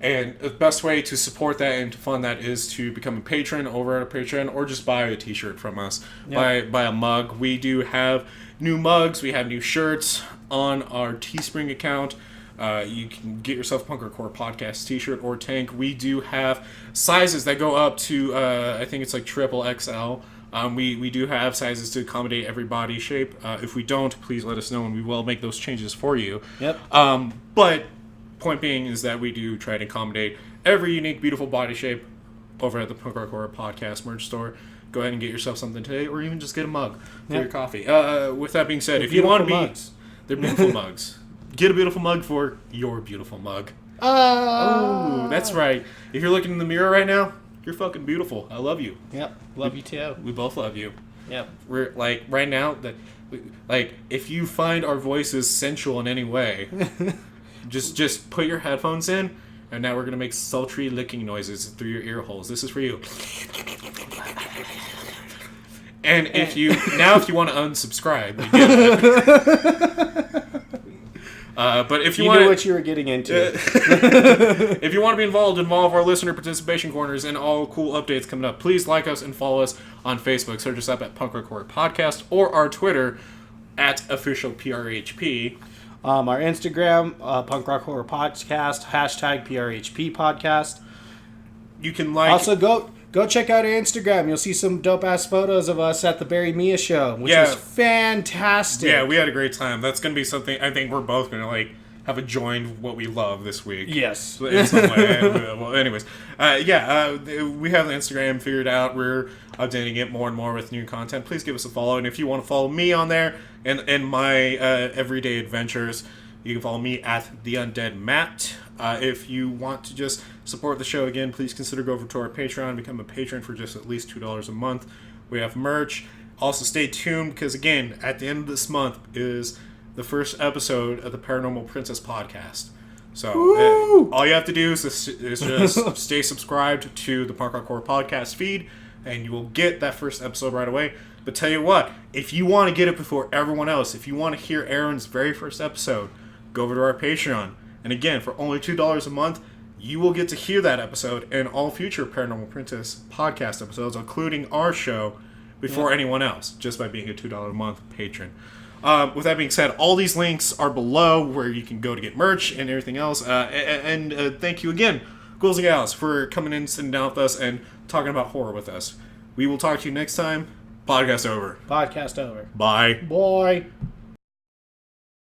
And the best way to support that and to fund that is to become a patron over at our Patreon, or just buy a t-shirt from us. Yep. Buy a mug. We do have new mugs. We have new shirts on our Teespring account. You can get yourself a Punk Rock Horror Podcast t-shirt or tank. We do have sizes that go up to, I think it's like triple XL. We do have sizes to accommodate every body shape. If we don't, please let us know, and we will make those changes for you. Yep. But point being is that we do try to accommodate every unique, beautiful body shape over at the Punk Rock Horror Podcast merch store. Go ahead and get yourself something today, or even just get a mug for your coffee. With that being said, if you want to be... mugs. They're beautiful mugs. get a beautiful mug for your beautiful mug. Oh, that's right. If you're looking in the mirror right now, you're fucking beautiful. I love you. Yep, love you too. We both love you. Yep. We're like right now like if you find our voices sensual in any way, just put your headphones in, and now we're gonna make sultry licking noises through your ear holes. This is for you. And if you want to unsubscribe, we get it. But if you want knew what you were getting into. If you want to be involved in all of our listener participation corners and all cool updates coming up, please like us and follow us on Facebook. Search us up at Punk Rock Horror Podcast or our Twitter at official PRHP. Our Instagram, Punk Rock Horror Podcast, hashtag PRHP Podcast. You can like... Also, go check out our Instagram. You'll see some dope-ass photos of us at the Barry Mia show, which was fantastic. Yeah, we had a great time. That's going to be something I think we're both going to, like, have a joined what we love this week. Yes. In some way. Well, anyways. We have the Instagram figured out. We're updating it more and more with new content. Please give us a follow. And if you want to follow me on there and my everyday adventures, you can follow me at The Undead Matt. If you want to just support the show again, please consider go over to our Patreon, become a patron for just at least $2 a month. We have merch. Also, stay tuned because, again, at the end of this month is the first episode of the Paranormal Princess podcast. So all you have to do is just stay subscribed to the Punk Rock Horror Podcast feed, and you will get that first episode right away. But tell you what, if you want to get it before everyone else, if you want to hear Aaron's very first episode, go over to our Patreon. And again, for only $2 a month, you will get to hear that episode and all future Paranormal Princess podcast episodes, including our show, before anyone else, just by being a $2 a month patron. With that being said, all these links are below where you can go to get merch and everything else. And thank you again, Ghouls and Gals, for coming in, sitting down with us, and talking about horror with us. We will talk to you next time. Podcast over. Podcast over. Bye. Bye.